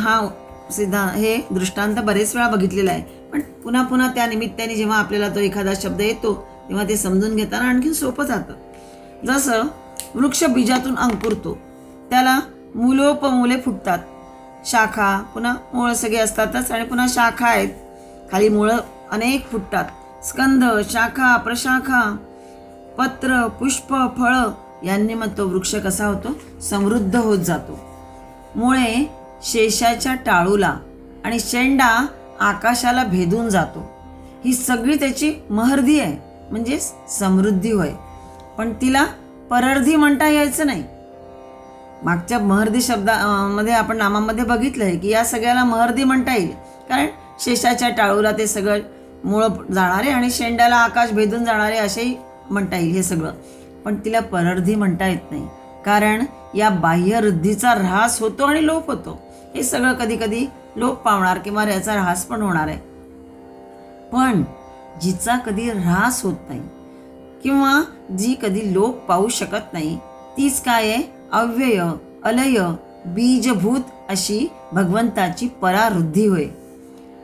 हे दृष्टांत बरेच वेळा बघितलेला आहे, पण पुन्हा पुन्हा त्या निमित्ताने जेव्हा आपल्याला तो एखादा शब्द येतो तेव्हा ते समजून घेताना आणखी सोपं जातं. जसं वृक्ष बीजातून अंकुरतो, त्याला मूलोपमूले फुटतात, शाखा, पुन्हा मूळ सगळे असतातच आणि पुन्हा शाखा आहेत, खाली मुळं अनेक फुटतात. स्कंद, शाखा, प्रशाखा, पत्र, पुष्प, फळं यांनी मग तो वृक्ष कसा होतो, समृद्ध होत जातो. मुळे शेषाच्या टाळूला आणि शेंडा आकाशाला भेदून जातो. ही सगळी त्याची महर्दी आहे, म्हणजे समृद्धी होय. पण तिला परर्धी म्हणता यायचं नाही. मागच्या महर्दी शब्दामध्ये आपण नामामध्ये बघितलंय की या सगळ्याला महर्दी म्हणता येईल, कारण शेषाच्या टाळूला ते सगळं मूळ जाणारे आणि शेंड्याला आकाश भेदून जाणारे असेही म्हणता येईल हे सगळं. पण तिला परर्धी म्हणता येत नाही, कारण या बाह्य रुद्धीचा ऱ्हास होतो आणि लोप होतो. हे सगळं कधी कधी लोप पावणार किंवा याचा ऱ्हास पण होणार आहे. पण जिचा कधी ऱ्हास होत नाही किंवा जी कधी लोप पावू शकत नाही तीच काय आहे, अव्यय, अलय, बीजभूत अशी भगवंताची परारुद्धी होय.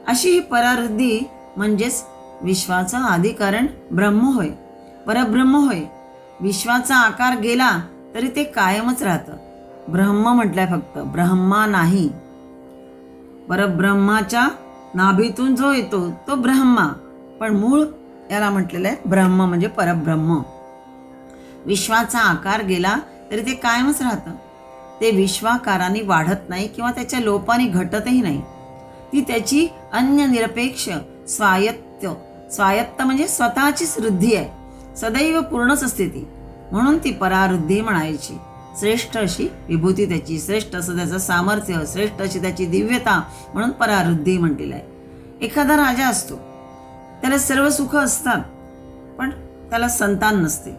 अशी ही परारुद्धी म्हणजेच विश्वाचा आदिकारण ब्रह्म होय, परब्रह्म होय. विश्वाचा आकार गेला तरी ते कायमच राहतं. ब्रह्म म्हटलंय फक्त, ब्रह्मा नाही. परब्रह्माच्या नाभीतून जो येतो तो ब्रह्मा, पण मूळ याला म्हटलेलं आहे ब्रह्म म्हणजे परब्रह्म. विश्वाचा आकार गेला तरी ते कायमच राहतं. ते विश्वाकाराने वाढत नाही किंवा त्याच्या लोपाने घटतही नाही. ती त्याची अन्य निरपेक्ष स्वायत्त म्हणजे स्वतःचीच वृद्धी आहे. सदैव पूर्णच असते ती, म्हणून ती परारुद्धी म्हणायची. श्रेष्ठ अशी विभूती त्याची, श्रेष्ठ असं त्याचं सामर्थ्य, श्रेष्ठ अशी त्याची दिव्यता, म्हणून परारुद्धी म्हटलेलं आहे. एखादा राजा असतो, त्याला सर्व सुख असतात, पण त्याला संतान नसते.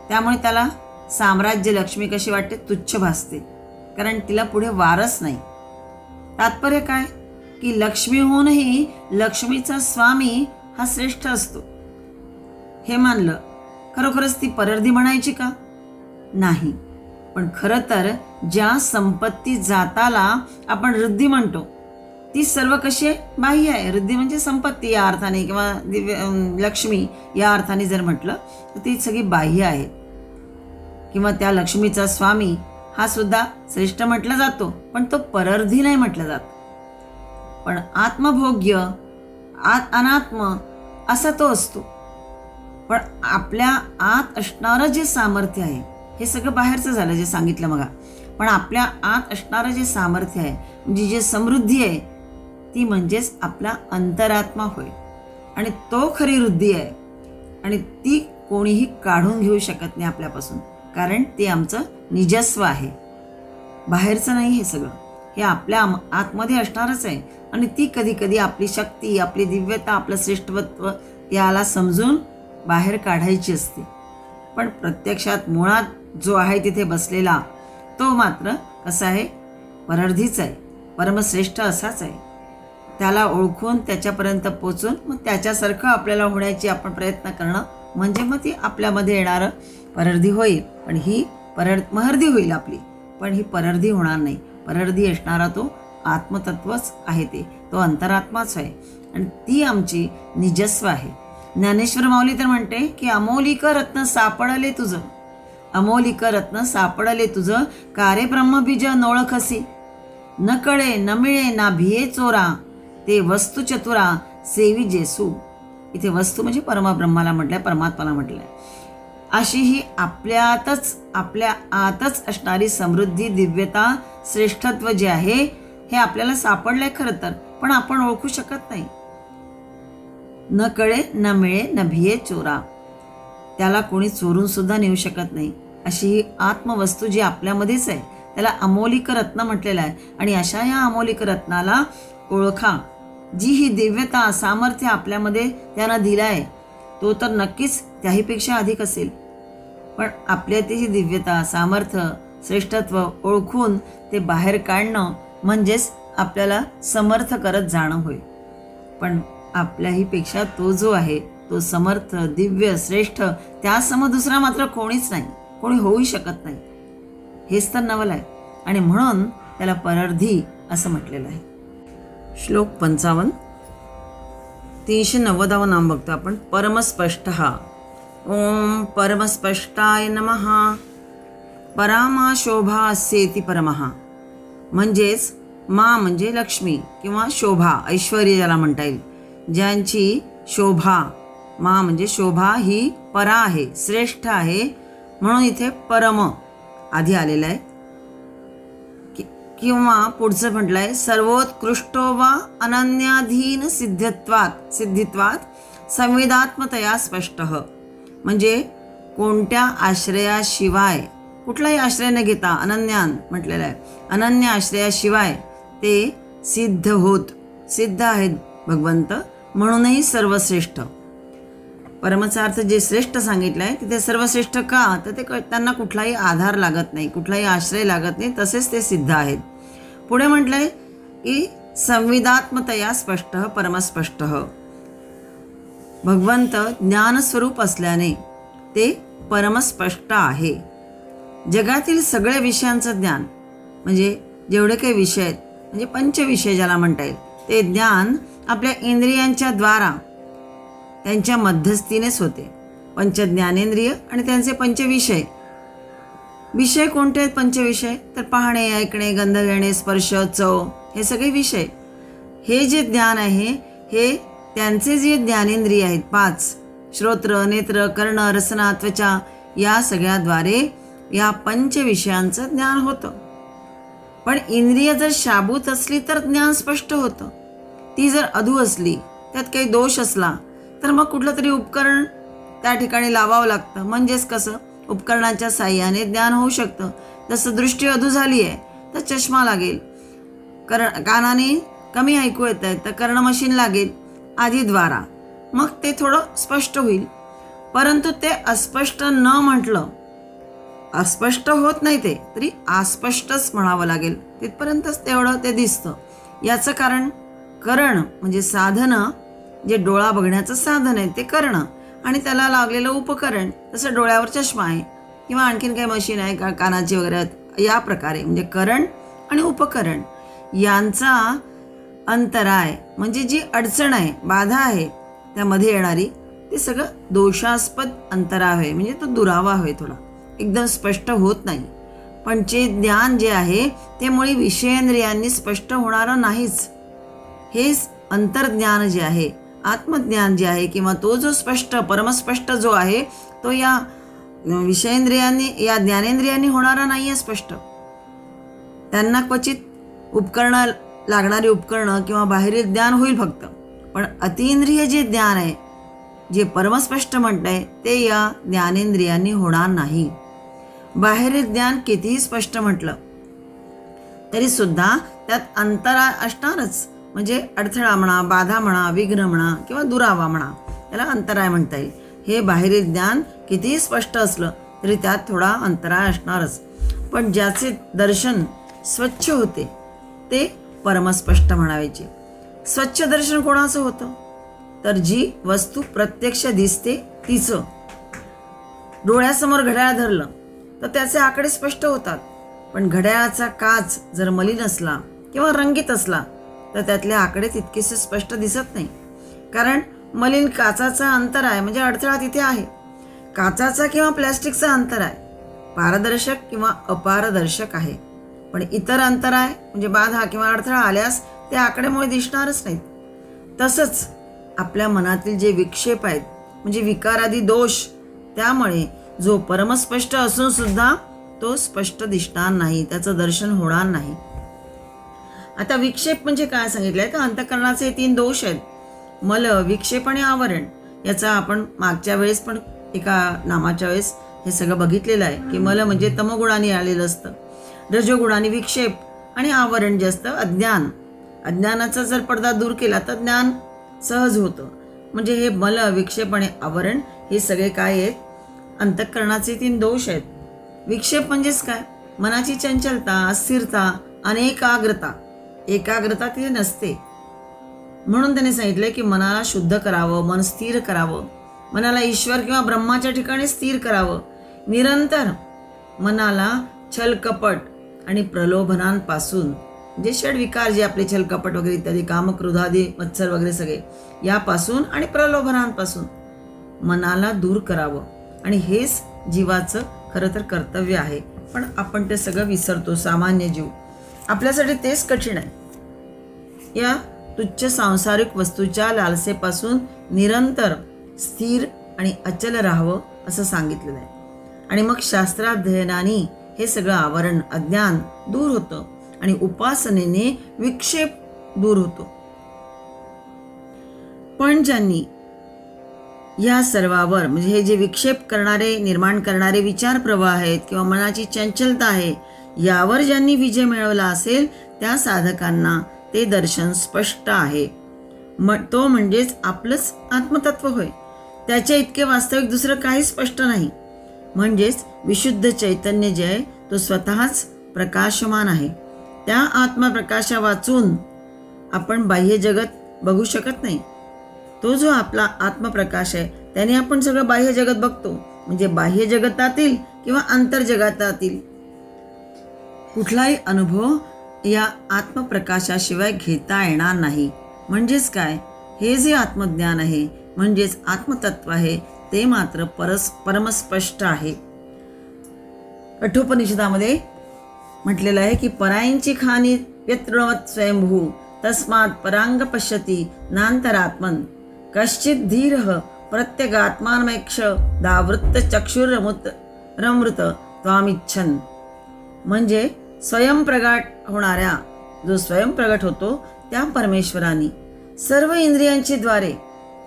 त्यामुळे त्याला साम्राज्य लक्ष्मी कशी वाटते, तुच्छ भासते, कारण तिला पुढे वारस नाही. तात्पर्य काय की लक्ष्मीहूनही लक्ष्मीचा स्वामी हा श्रेष्ठ असतो. हे मानलं, खरोखरच ती परर्धी म्हणायची का? नाही. पण खरं तर ज्या संपत्ती जाताला आपण रुद्धी म्हणतो ती सर्व कशी आहे, बाह्य आहे. रुद्धी म्हणजे संपत्ती या अर्थाने किंवा दिव्य लक्ष्मी या अर्थाने जर म्हटलं तर ती सगळी बाह्य आहे. किंवा त्या लक्ष्मीचा स्वामी हा सुद्धा श्रेष्ठ म्हटला जातो, पण तो परर्धी नाही म्हटला जात. पण आत्मभोग्य, अनात्म असा तो असतो. पण आपल्या आत असणारं जे सामर्थ्य आहे, हे सगळं बाहेरचं झालं जे सांगितलं मग, पण आपल्या आत असणारं जे सामर्थ्य आहे, म्हणजे जे समृद्धी आहे, ती म्हणजेच आपला अंतरात्मा होय. आणि तो खरी वृद्धी आहे आणि ती कोणीही काढून घेऊ शकत नाही आपल्यापासून, कारण ते आमचं निजस्व आहे, बाहेरचं नाही. हे सगळं हे आपल्या आतमध्ये असणारच आहे. आणि ती कधी कधी आपली शक्ती, आपली दिव्यता, आपलं श्रेष्ठत्व याला समजून बाहेर काढायची असते. पण प्रत्यक्षात मुळात जो आहे तिथे बसलेला तो मात्र कसा आहे, परर्धीच आहे, परमश्रेष्ठ असाच आहे. त्याला ओळखून त्याच्यापर्यंत पोचून मग त्याच्यासारखं आपल्याला होण्याची आपण प्रयत्न करणं, म्हणजे मग ती आपल्यामध्ये येणारं परर्धी होईल. पण ही महर्दी होईल आपली, पण ही परर्धी होणार नाही. परर्धी असणारा तो आत्मतत्वच आहे, तो अंतरात्माच आहे आणि ती आमची निजस्व आहे. ज्ञानेश्वर माऊली तर म्हणते की अमोलिक रत्न सापडले तुझं, अमोलिक रत्न सापडले तुझं, कारे ब्रह्मबीज नोळखसी, न कळे न मिळे ना भिये चोरा, ते वस्तू चतुरा सेवी जेसू. इथे वस्तू म्हणजे परमब्रह्माला म्हटलंय, परमात्माला म्हटलंय. अशी ही आपल्या आतच असणारी समृद्धी, दिव्यता, श्रेष्ठत्व जे आहे हे आपल्याला सापडलंय खरं तर, पण आपण ओळखू शकत नाही. न कळे न मिळे न भिये चोरा, त्याला कोणी चोरून सुद्धा नेऊ शकत नाही. अशी ही आत्मवस्तू जी आपल्यामध्येच आहे त्याला अमोलिक रत्न म्हटलेलं आहे. आणि अशा या अमोलिक रत्नाला ओळखा. जी ही दिव्यता, सामर्थ्य आपल्यामध्ये त्यानं दिलं आहे तो तर नक्कीच त्याहीपेक्षा अधिक असेल. पण आपल्यातील ही दिव्यता, सामर्थ्य, श्रेष्ठत्व ओळखून ते बाहेर काढणं म्हणजेच आपल्याला समर्थ करत जाणं होय. पण आपल्याहीपेक्षा तो जो आहे तो समर्थ, दिव्य, श्रेष्ठ, त्यासमोर दुसरा मात्र कोणीच नाही, कोणी होऊ शकत नाही. हेच तर नवल आहे. आणि म्हणून त्याला परर्धी असं म्हटलेलं आहे. श्लोक 55, 390 नाम बघतो आपण. परमस्पष्ट. ओम परमस्पष्टाय नमः. परामा शोभा अस्येति परमः. म्हणजेच मा म्हणजे लक्ष्मी किंवा शोभा, ऐश्वर्य ज्याला म्हणता येईल, ज्यांची शोभा, मा म्हणजे शोभा ही परा आहे, श्रेष्ठ आहे, म्हणून इथे परम आधी आलेलं आहे. किंवा पुढचं म्हटलं आहे सर्वोत्कृष्टो वा अनन्याधीन सिद्धित्वात संवेदात्मतया स्पष्ट. म्हणजे कोणत्या आश्रयाशिवाय, कुठलाही आश्रय न घेता, अनन्यान म्हटलेलं आहे, अनन्य आश्रयाशिवाय ते सिद्ध आहेत भगवंत, म्हणूनही सर्वश्रेष्ठ. परमचा अर्थ जे श्रेष्ठ सांगितलं आहे तिथे सर्वश्रेष्ठ का, तर ते त्यांना कुठलाही आधार लागत नाही, कुठलाही आश्रय लागत नाही, तसेच ते सिद्ध आहेत. पुढे म्हटलंय की संविदात्मतया स्पष्ट परमस्पष्ट. भगवंत ज्ञानस्वरूप असल्याने ते परमस्पष्ट आहे. जगातील सगळ्या विषयांचं ज्ञान म्हणजे जेवढे काही विषय आहेत, म्हणजे पंचविषय ज्याला म्हणता येईल, ते ज्ञान आपल्या इंद्रियांच्या द्वारा त्यांच्या मध्यस्थीनेच होते. पंचज्ञानेंद्रिय आणि त्यांचे पंचविषय. विषय कोणते आहेत पंचविषय, तर पाहणे, ऐकणे, गंध घेणे, स्पर्श, चव, हे सगळे विषय. हे जे ज्ञान आहे हे त्यांचे जे ज्ञानेंद्रिय आहेत 5, श्रोत्र, नेत्र, कर्ण, रसना, त्वचा, या सगळ्याद्वारे या पंचविषयांचं ज्ञान होतं. पण इंद्रिय जर शाबूत असली तर ज्ञान स्पष्ट होतं. ती जर अधू असली, त्यात काही दोष असला, तर मग कुठलं तरी उपकरण त्या ठिकाणी लावावं लागतं. म्हणजेच कसं, उपकरणाच्या साह्याने ज्ञान होऊ शकतं. जसं दृष्टी अधू झाली आहे तर चष्मा लागेल, कानाने कमी ऐकू येत आहे तर कर्णमशीन लागेल आदीद्वारा, मग ते थोडं स्पष्ट होईल. परंतु ते अस्पष्ट न म्हटलं, अस्पष्ट होत नाही ते, तरी अस्पष्टच म्हणावं लागेल, तिथपर्यंतच तेवढं ते दिसतं. याचं कारण करण म्हणजे साधनं, जे डोळा बघण्याचं साधन आहे ते कर्ण, आणि त्याला लागलेलं उपकरण, जसं डोळ्यावर चष्मा आहे किंवा आणखीन काही मशीन आहे का कानाची वगैरे, या प्रकारे म्हणजे करण आणि उपकरण यांचा अंतराय म्हणजे जी अडचण आहे, बाधा आहे त्यामध्ये येणारी, ते सगळं दोषास्पद अंतराय आहे. म्हणजे तो दुरावा होय, थोडा एकदम स्पष्ट होत नाही. पण जे ज्ञान जे आहे ते मुळी विषयेंद्रियांनी स्पष्ट होणारं नाहीच. हे अंतर्ज्ञान जे आहे, आत्मज्ञान जे आहे, किंवा तो जो स्पष्ट परमस्पष्ट जो आहे तो या विषयेंद्रियांनी, या ज्ञानेंद्रियांनी होणारा नाही आहे स्पष्ट. त्यांना क्वचित उपकरणं, लागणारी उपकरणं किंवा बाहेरील ज्ञान होईल फक्त. पण अतिंद्रिय जे ज्ञान आहे, जे परमस्पष्ट म्हणतंय, ते या ज्ञानेंद्रियांनी होणार नाही. बाहेरील ज्ञान कितीही स्पष्ट म्हटलं तरी सुद्धा त्यात अंतरा असणारच. म्हणजे अडथळा म्हणा, बाधा म्हणा, विघ्न म्हणा किंवा दुरावा म्हणा, त्याला अंतराय म्हणता येईल. हे बाहेरील ज्ञान कितीही स्पष्ट असलं तरी त्यात थोडा अंतराय असणारच. पण ज्याचे दर्शन स्वच्छ होते ते परमस्पष्ट म्हणायचे. स्वच्छ दर्शन कोणाचं होतं, तर जी वस्तू प्रत्यक्ष दिसते तिचं. डोळ्यासमोर घड्याळ धरलं तर त्याचे आकडे स्पष्ट होतात. पण घड्याळाचा काच जर मलिन असला किंवा रंगीत असला तर त्यातले आकडे तितकेसे स्पष्ट दिसत नाही. कारण मलिन काचाचा अंतर आहे, म्हणजे अडथळा तिथे आहे. काचाचा किंवा प्लॅस्टिकचा अंतर आहे, पारदर्शक किंवा अपारदर्शक आहे. पण इतर अंतर आहे म्हणजे बाधा किंवा अडथळा आल्यास ते आकडेमुळे दिसणारच नाहीत. तसंच आपल्या मनातील जे विक्षेप आहेत म्हणजे विकारादी दोष, त्यामुळे जो परमस्पष्ट असून सुद्धा तो स्पष्ट दिसणार नाही, त्याचं दर्शन होणार नाही. आता विक्षेप म्हणजे काय सांगितलंय तर अंतःकरणाचे 3 दोष आहेत, मल, विक्षेप आणि आवरण. याचा आपण मागच्या वेळेस पण एका नामाच्या वेळेस हे सगळं बघितलेलं आहे की मल म्हणजे तमोगुणाने आलेलं असतं, रजोगुणाने विक्षेप आणि आवरण जे असतं अज्ञान. अज्ञानाचा जर पडदा दूर केला तर ज्ञान सहज होतं. म्हणजे हे मल, विक्षेप आणि आवरण हे सगळे काय आहेत, अंतःकरणाचे 3 दोष आहेत. विक्षेप म्हणजेच काय, मनाची चंचलता, अस्थिरता, अनेकाग्रता. एकाग्रता तिथे नसते, म्हणून त्याने सांगितलंय की मनाला शुद्ध करावं, मन स्थिर करावं, मनाला ईश्वर किंवा ब्रह्माच्या ठिकाणी स्थिर करावं. निरंतर मनाला छल, कपट आणि प्रलोभनांपासून, जे षड्विकार जे आपले छल, कपट वगैरे इत्यादी, काम, क्रोधादी, मत्सर वगैरे सगळे, यापासून आणि प्रलोभनांपासून मनाला दूर करावं. आणि हेच जीवाचं खरं तर कर्तव्य आहे, पण आपण ते सगळं विसरतो. सामान्य जीव, आपल्यासाठी तेच कठीण आहे. या तुच्छ सांसारिक वस्तूच्या लालसेपासून निरंतर स्थिर आणि अचल राहावं असं सांगितलेलं आहे. आणि मग शास्त्राध्ययनाने हे सगळं आवरण, अज्ञान दूर होतं आणि उपासनेने विक्षेप दूर होतो. पण ज्यांनी या सर्वावर म्हणजे हे जे विक्षेप करणारे, निर्माण करणारे विचार प्रवाह आहेत किंवा मनाची चंचलता आहे, यावर ज्यांनी विजय मिळवला असेल त्या साधकांना ते दर्शन स्पष्ट आहे. तो म्हणजेच आपलंच आत्मतत्व होय. त्याच्या इतके वास्तविक दुसरं काही स्पष्ट नाही. म्हणजेच विशुद्ध चैतन्य जे आहे तो स्वतःच प्रकाशमान आहे. त्या आत्मप्रकाशा वाचून आपण बाह्य जगत बघू शकत नाही. तो जो आपला आत्मप्रकाश आहे त्याने आपण सगळं बाह्य जगत बघतो. म्हणजे बाह्य जगतातील किंवा आंतरजगतातील कुठलाही अनुभव या आत्मप्रकाशाशिवाय घेता येणार नाही. म्हणजेच काय, हे जे आत्मज्ञान आहे म्हणजेच आत्मतत्व आहे ते मात्र परमस्पष्ट आहे. कठोपनिषदामध्ये म्हटलेलं आहे की परायंची खानी व्यतृणवत स्वयंभू तस्मात् परांग पश्यती नांतरात्मन कश्चित धीरः प्रत्यगात्मानमेक्ष दावृत्त चक्षुरमृत त्वामिच्छन. म्हणजे स्वयंप्रगट होणाऱ्या, जो स्वयंप्रगट होतो त्या परमेश्वराने सर्व इंद्रियांची द्वारे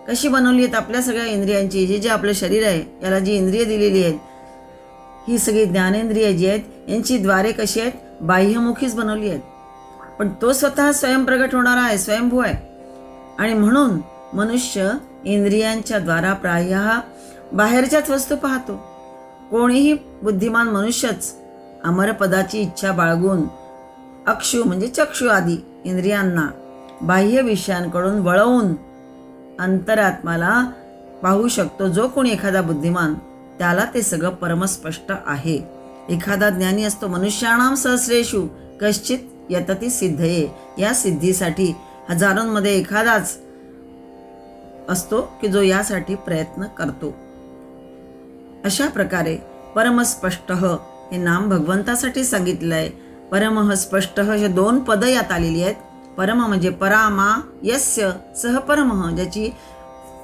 कशी बनवली आहेत, आपल्या सगळ्या इंद्रियांची, जे आपलं शरीर आहे याला जी इंद्रिय दिलेली आहेत, ही सगळी ज्ञानेंद्रिय जी आहेत यांची द्वारे कशी आहेत, बाह्यमुखीच बनवली आहेत. पण तो स्वतः स्वयंप्रगट होणारा आहे, स्वयंभू आहे. आणि म्हणून मनुष्य इंद्रियांच्या द्वारा प्रायः बाहेरच्याच वस्तू पाहतो. कोणीही बुद्धिमान मनुष्यच अमरपदाची इच्छा बाळगून अक्षु म्हणजे चक्षु आदी इंद्रियांना बाह्य विषयांकडून वळवून अंतरात्माला पाहू शकतो. जो कोणी एखादा बुद्धिमान त्याला ते सगळं परमस्पष्ट आहे. एखादा ज्ञानी असतो, मनुष्याणाम सहस्रेषु कश्चित यतती सिद्धये. या सिद्धीसाठी हजारोंमध्ये एखादाच असतो की जो यासाठी प्रयत्न करतो. अशा प्रकारे परमस्पष्ट हे नाम भगवंतासाठी सांगितलं आहे. परम स्पष्ट हे 2 पद यात आलेली आहेत. परम म्हणजे परामा यस्य सह परम, ज्याची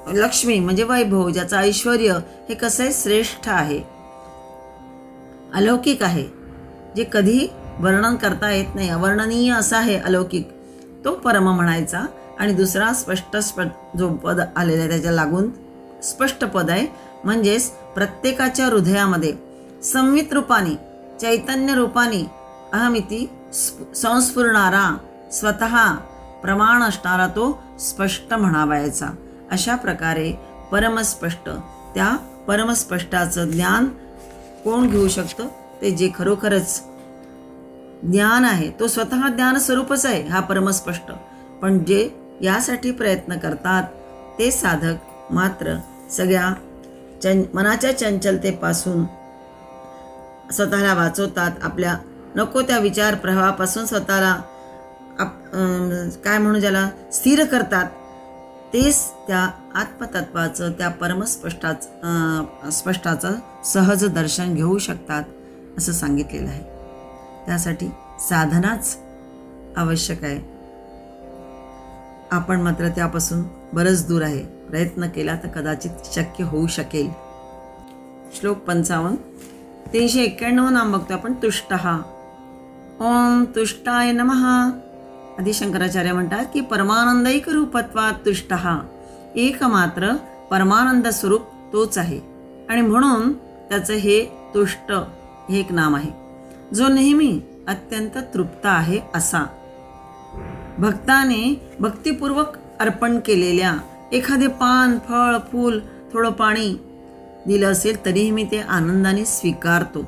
लक्ष्मी म्हणजे वैभव, ज्याचं ऐश्वर हे कसं आहे, श्रेष्ठ आहे, अलौकिक आहे, जे कधी वर्णन करता येत नाही, अवर्णनीय असा आहे अलौकिक, तो परम म्हणायचा. आणि दुसरा स्पष्ट जो पद आलेला आहे त्याच्या लागून स्पष्ट पद आहे. म्हणजेच प्रत्येकाच्या हृदयामध्ये संवित रूपाने, चैतन्य रूपाने अहमिती संस्फुरणारा, स्वतः प्रमाण असणारा तो स्पष्ट म्हणावायचा. अशा प्रकारे परमस्पष्ट, त्या परमस्पष्टाचं ज्ञान कोण घेऊ शकतं, ते जे खरोखरच ज्ञान आहे तो स्वतः ज्ञान स्वरूपच आहे हा परमस्पष्ट. पण जे यासाठी प्रयत्न करतात ते साधक मात्र सगळ्या मनाच्या चंचलतेपासून स्वतःला वाचवतात. आपल्या नको त्या विचार प्रवाहापासून स्वतःला काय म्हणू ज्याला स्थिर करतात. तेच त्या आत्मतत्वाचं, त्या स्पष्टाचं सहज दर्शन घेऊ शकतात असं सांगितलेलं आहे. त्यासाठी साधनाच आवश्यक आहे. आपण मात्र त्यापासून बरंच दूर आहे. प्रयत्न केला तर कदाचित शक्य होऊ शकेल. श्लोक 55. 391 नाम बघतो आपण. तुष्टः. ओम तुष्टाय नमः. आदि शंकराचार्य म्हणतात की परमानंदैक रूपत्वात तुष्टः, एकमात्र परमानंद स्वरूप तोच आहे आणि म्हणून त्याचं हे तुष्ट हे एक नाम आहे, जो नेहमी अत्यंत तृप्त आहे असा. भक्ताने भक्तिपूर्वक अर्पण केलेल्या एखादे पान, फळ, फूल, थोडं पाणी दिलं असेल तरीही मी ते आनंदाने स्वीकारतो.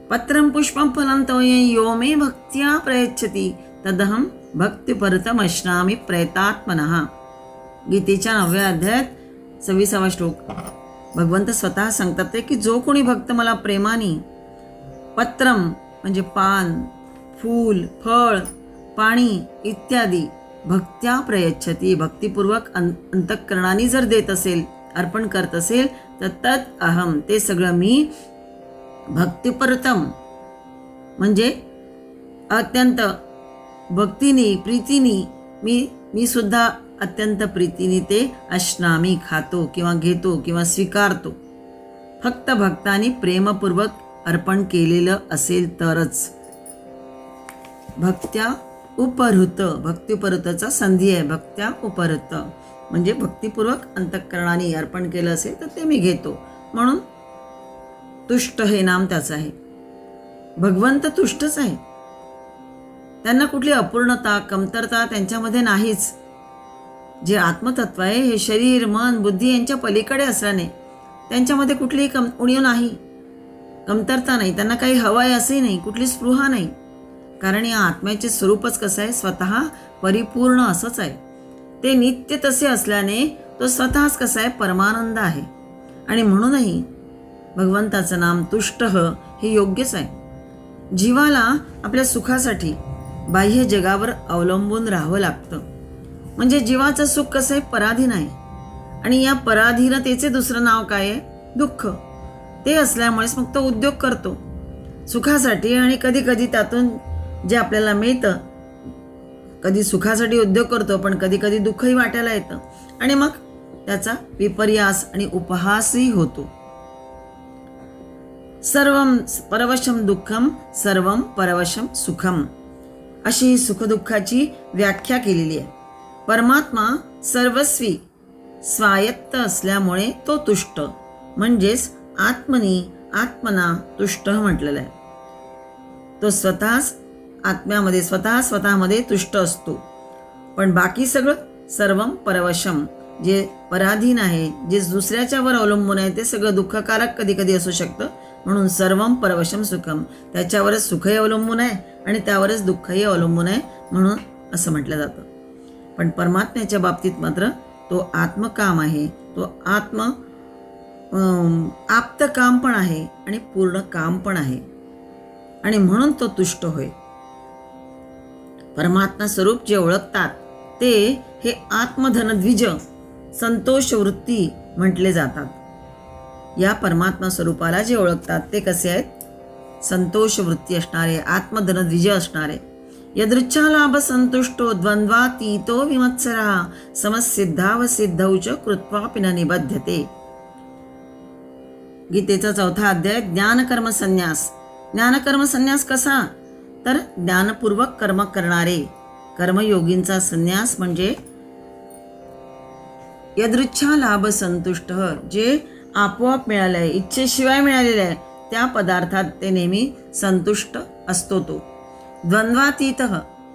पत्रं पुष्पं फलं तोय यो मे भक्त्या प्रयच्छति तदहं भक्तिपरतमश्नामि प्रयतात्मनः. गीतेच्या 9व्या अध्यायात 26वा श्लोक. भगवंत स्वतः सांगतात की जो कोणी भक्त मला प्रेमाने पत्रम म्हणजे पान, फूल, फळ, पाणी इत्यादी भक्त्या प्रयच्छति भक्तिपूर्वक अंतःकरणाने जर देत असेल, अर्पण करत असेल तर तत् अहम ते सगळं मी भक्तिपरतम म्हणजे अत्यंत भक्तीने प्रीतीने मी सुद्धा अत्यंत प्रीतीने ते अश्नामी खातो किंवा घेतो किंवा स्वीकारतो. फक्त भक्तांनी प्रेमपूर्वक अर्पण केलेलं असेल तरच. भक्त्या उपहृत, भक्तिपरतचा संधी आहे. भक्त्या उपहृत म्हणजे भक्तिपूर्वक अंतःकरणाने अर्पण केलं असेल तर ते मी घेतो. म्हणून तुष्ट हे नाम त्याचं आहे. भगवंत तुष्टच आहे. त्यांना कुठली अपूर्णता, कमतरता त्यांच्यामध्ये नाहीच. जे आत्मतत्व आहे हे शरीर, मन, बुद्धी यांच्या पलीकडे असल्याने त्यांच्यामध्ये कुठलीही उणीव नाही, कमतरता नाही. त्यांना काही हवं आहे असंही नाही, कुठली स्पृहा नाही. कारण या आत्म्याचे स्वरूपच कसं आहे, स्वतः परिपूर्ण असंच आहे. ते नित्य तसे असल्याने तो स्वतःच कसा आहे, परमानंद आहे. आणि म्हणूनही भगवंताचं नाम तुष्ट हे योग्यच आहे. जीवाला आपल्या सुखासाठी बाह्य जगावर अवलंबून राहावं लागतं. म्हणजे जीवाचं सुख कसं आहे, पराधीन आहे. आणि या पराधीनतेचे दुसरं नाव काय आहे, दुःख. ते असल्यामुळेच मग तो उद्योग करतो सुखासाठी. आणि कधी कधी त्यातून जे आपल्याला मिळतं, कधी सुखासाठी उद्योग करतो पण कधी कधी दुःखही वाटायला येतं आणि मग त्याचा विपर्यास आणि उपहासही होतो. सर्वं परवशम दुःखम सर्वं परवशम सुखम अशी सुखदुःखाची व्याख्या केलेली आहे. परमात्मा सर्वस्वी स्वायत्त असल्यामुळे तो तुष्ट म्हणजेच आत्मना तुष्ट म्हटलेलं आहे. तो स्वतःमध्ये तुष्ट असतो. पण बाकी सगळं सर्वं परवशम जे पराधीन आहे, जे दुसऱ्याच्यावर अवलंबून आहे ते सगळं दुःखकारक कधी कधी असू शकतं. म्हणून सर्वं परवशम सुखम त्याच्यावरच सुखही अवलंबून आहे आणि त्यावरच दुःखही अवलंबून आहे म्हणून असं म्हटलं जातं. पण परमात्म्याच्या बाबतीत मात्र तो आत्मकाम आहे. तो आप्त काम पण आहे आणि पूर्ण काम पण आहे आणि म्हणून तो तुष्ट होय. परमात्मा स्वरूप जे ओळखतात ते हे आत्मधनद्विज संतोष वृत्ती म्हटले जातात. या परमात्मा स्वरूपाला जे ओळखतात ते कसे आहेत, संतोष वृत्ती असणारे, आत्मधनद्विज असणारे. यदृच्छा लाभ संतुष्टो द्वंद्वातीतो विमत्सरः समसिद्धावसिद्धौ च कृत्वापि न निबध्यते. गीतेचा 4था अध्याय ज्ञानकर्म संन्यास. ज्ञानकर्म संन्यास कसा, तर ज्ञानपूर्वक कर्म करणारे कर्मयोगींचा संन्यास म्हणजे यदृच्छा लाभ संतुष्ट, जे आपोआप मिळाले आहे, इच्छेशिवाय मिळालेले आहे त्या पदार्थात ते नेहमी संतुष्ट असतो. तो द्वंद्वातीत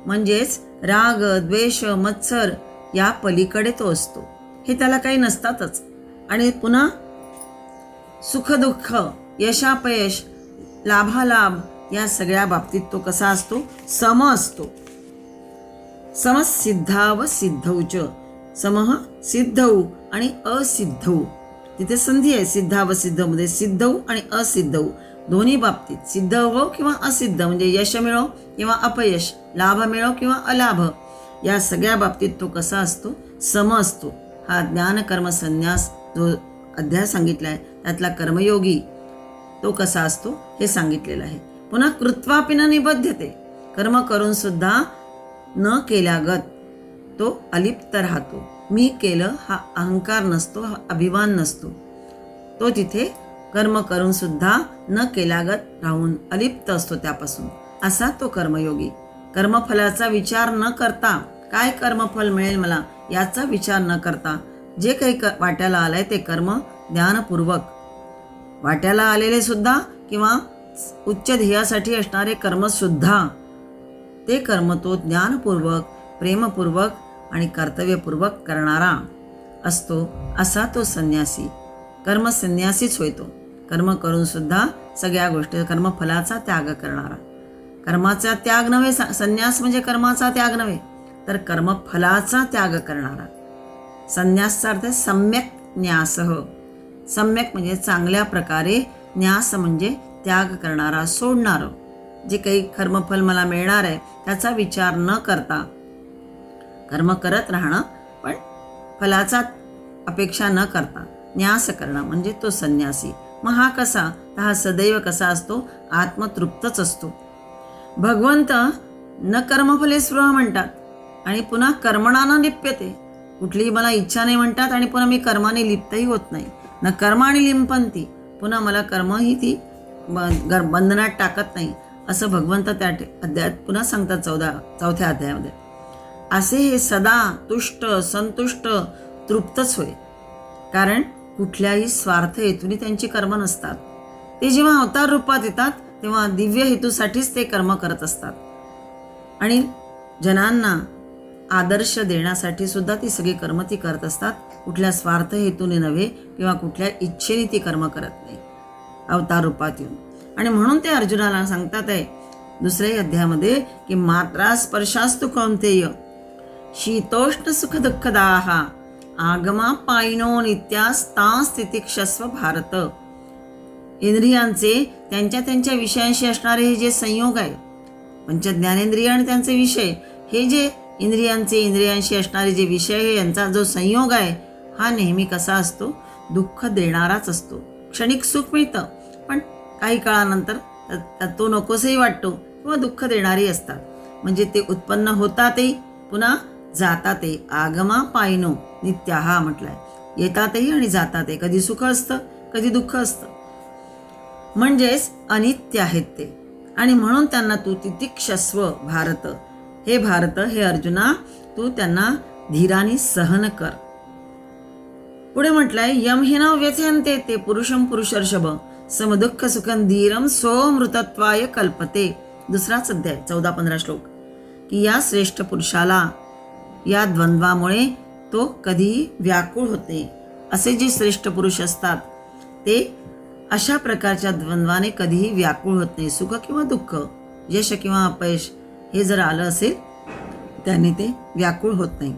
म्हणजेच राग, द्वेष, मत्सर या पलीकडे तो असतो. हे त्याला काही नसतातच. आणि पुन्हा सुखदुःख, यशापयश, लाभालाभ या सगळ्या बाबतीत तो कसा असतो, सम असतो. समसिद्धाव सिद्धौच, समः सिद्धौ आणि असिद्धौ. तिथे संधी आहे सिद्धावसिद्धमध्ये. सिद्धौ आणि असिद्धौ दोन्ही बाबतीत, सिद्ध हो किंवा असिद्ध म्हणजे यश मिळो किंवा अपयश, लाभ मिळो किंवा अलाभ, या सगळ्या बाबतीत तो कसा असतो, सम असतो. हा ज्ञानकर्म संन्यास जो अध्याय सांगितला आहे त्यातला कर्मयोगी तो कसा असतो हे सांगितलेलं आहे. पुन्हा कृत्वापि न निबध्यते, कर्म करून सुद्धा न केल्यागत तो अलिप्त राहतो. मी केलं हा अहंकार नसतो, हा अभिमान नसतो. तो तिथे कर्म करून सुद्धा न केल्यागत राहून अलिप्त असतो त्यापासून. असा तो कर्मयोगी. कर्मफलाचा विचार न करता, काय कर्मफल मिळेल मला याचा विचार न करता, जे काही वाट्याला आलंय ते कर्म ज्ञानपूर्वक, वाट्याला आलेले सुद्धा किंवा उच्च ध्येयासाठी असणारे कर्म सुद्धा, ते कर्म तो ज्ञानपूर्वक, प्रेमपूर्वक आणि कर्तव्यपूर्वक करणारा असतो. असा तो संन्यासी, कर्मसन्यासीच होय तो. कर्म करून सुद्धा सगळ्या गोष्टी, कर्मफलाचा त्याग करणारा. कर्माचा त्याग नव्हे, संन्यास म्हणजे कर्माचा त्याग नव्हे, तर कर्मफलाचा त्याग करणारा. संन्यासचा अर्थ सम्यक न्यासः. सम्यक म्हणजे चांगल्या प्रकारे, न्यास म्हणजे त्याग करणारा, सोडणारं. जे काही कर्मफल मला मिळणार आहे त्याचा विचार न करता कर्म करत राहणं, पण फलाचा अपेक्षा न करता न्यास करणं म्हणजे तो संन्यासी. मग हा कसा? तर हा सदैव कसा असतो? आत्मतृप्तच असतो. भगवंत न कर्मफले स्पृहा म्हणतात आणि पुन्हा कर्मणा न लिप्यते. कुठलीही मला इच्छा नाही म्हणतात आणि पुन्हा मी कर्माने लिप्तही होत नाही. न कर्माणी लिंपंती, पुन्हा मला कर्मही ती बंधनात टाकत नाही, असं भगवंत त्या अध्यायात पुन्हा सांगतात 4थ्या अध्यायामध्ये. असे हे सदा तुष्ट, संतुष्ट, तृप्तच होय. कारण कुठल्याही स्वार्थ हेतूने त्यांची कर्म नसतात. ते जेव्हा अवतार रूपात येतात तेव्हा दिव्य हेतूसाठीच ते कर्म करत असतात आणि जनांना आदर्श देण्यासाठी सुद्धा ती सगळी कर्म ती करत असतात. कुठल्या स्वार्थ हेतूने नव्हे किंवा कुठल्या इच्छेने ती कर्म करत नाही अवतार रूपात येऊन. आणि म्हणून ते अर्जुनाला सांगतात आहे 2 अध्यायामध्ये की मात्रा स्पर्शास्तु कौंतेय शीतोष्ण सुख दुःखदाः आगमा पायिनो नित्यास्तां तितिक्षस्व भारत. इंद्रियांचे त्यांच्या त्यांच्या विषयांशी असणारे हे जे संयोग आहे, पंचज्ञानेंद्रिय आणि त्यांचे विषय, हे जे इंद्रियांशी असणारे जे विषय आहे यांचा जो संयोग आहे, हा नेहमी कसा असतो? दुःख देणाराच असतो. क्षणिक सुख मिळतं, पण काही काळानंतर तो नकोसही वाटतो किंवा दुःख देणारी असतात. म्हणजे ते उत्पन्न होतातही पुन्हा जातातही. आगमा पायिनो नित्याहा म्हटलंय, येतातही आणि जातातही. कधी सुख असतं, कधी दुःख असतं, म्हणजेच अनित्य आहेत ते. आणि म्हणून त्यांना तू तितिक्षस्व भारत, हे भारत, हे अर्जुना, तू त्यांना धीराने सहन कर. पुढे म्हटलंय यम हि न व्यथयन्ते ते पुरुषम पुरुषर्षभ समदुःख सुखं धीरम सोमृतत्वाय कल्पते. 2 अध्याय 14-15 श्लोक. की या श्रेष्ठ पुरुषाला या द्वंद्वामुळे तो कधीही व्याकुळ होते. असे जे श्रेष्ठ पुरुष असतात ते अशा प्रकारच्या द्वंद्वाने कधीही व्याकुळ होत नाही. सुख किंवा दुःख, यश किंवा अपयश हे जर आलं असेल त्याने ते व्याकुळ होत नाही.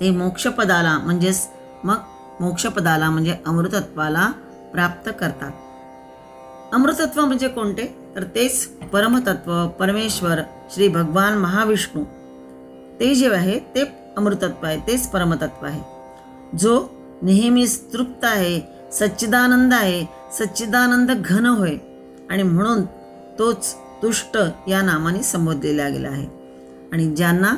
ते मोक्षपदाला म्हणजेच मग मोक्षपदाला म्हणजे अमृतत्वाला प्राप्त करतात. अमृतत्व म्हणजे कोणते? तर तेच परमतत्व, परमेश्वर, श्री भगवान महाविष्णू, ते जे आहे ते अमृतत्व आहे, तेच परमतत्व आहे. जो नेहमीच तृप्त आहे, सच्चिदानंद आहे, सच्चिदानंद घन होय आणि म्हणून तोच तुष्ट या नामाने संबोधलेला गेला आहे. आणि ज्यांना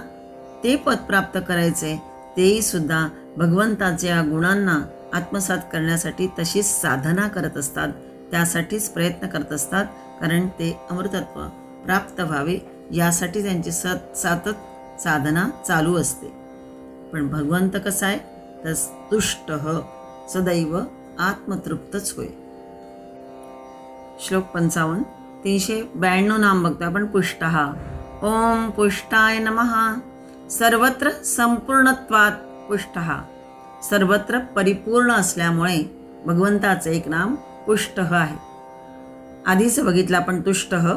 ते पद प्राप्त करायचे तेही सुद्धा भगवंताच्या गुणांना आत्मसात करण्यासाठी तशीच साधना करत असतात, त्यासाठीच प्रयत्न करत असतात. कारण ते अमृतत्व प्राप्त व्हावे यासाठी त्यांची सतत साधना चालू असते. पण भगवंत कसा आहे? तर तुष्ट सदैव आत्मतृप्तच होय. श्लोक 55. 392 नाम बघतो आपण. पुष्टः. ओम पुष्टाय नमः. सर्वत्र संपूर्णत्वात् पुष्टः. सर्वत्र परिपूर्ण असल्यामुळे भगवंताचं एक नाम पुष्टः आहे. आधीच बघितलं आपण तुष्टः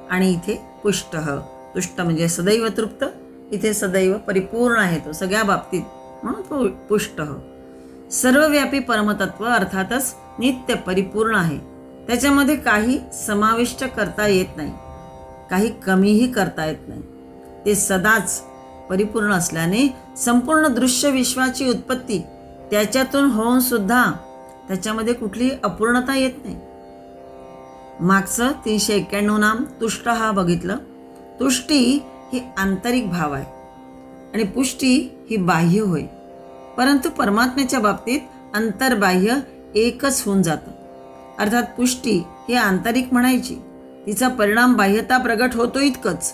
आणि इथे पुष्टः. तुष्ट म्हणजे सदैव तृप्त, इथे सदैव परिपूर्ण आहे तो सगळ्या बाबतीत, म्हणून पुष्टः. सर्वव्यापी परमतत्व अर्थातच नित्य परिपूर्ण आहे. त्याच्यामध्ये काही समाविष्ट करता येत नाही, काही कमीही करता येत नाही. ते सदाच परिपूर्ण असल्याने संपूर्ण दृश्य विश्वाची उत्पत्ती त्याच्यातून होऊन सुद्धा त्याच्यामध्ये कुठलीही अपूर्णता येत नाही. मागचं 391 नाम तुष्ट हा बघितलं. तुष्टी ही आंतरिक भाव आहे. आणि पुष्टी ही बाह्य होय. परंतु परमात्म्याच्या बाबतीत अंतर्बाह्य एकच होऊन जातं. अर्थात पुष्टी ही आंतरिक म्हणायची, तिचा परिणाम बाह्यता प्रगट होतो इतकंच.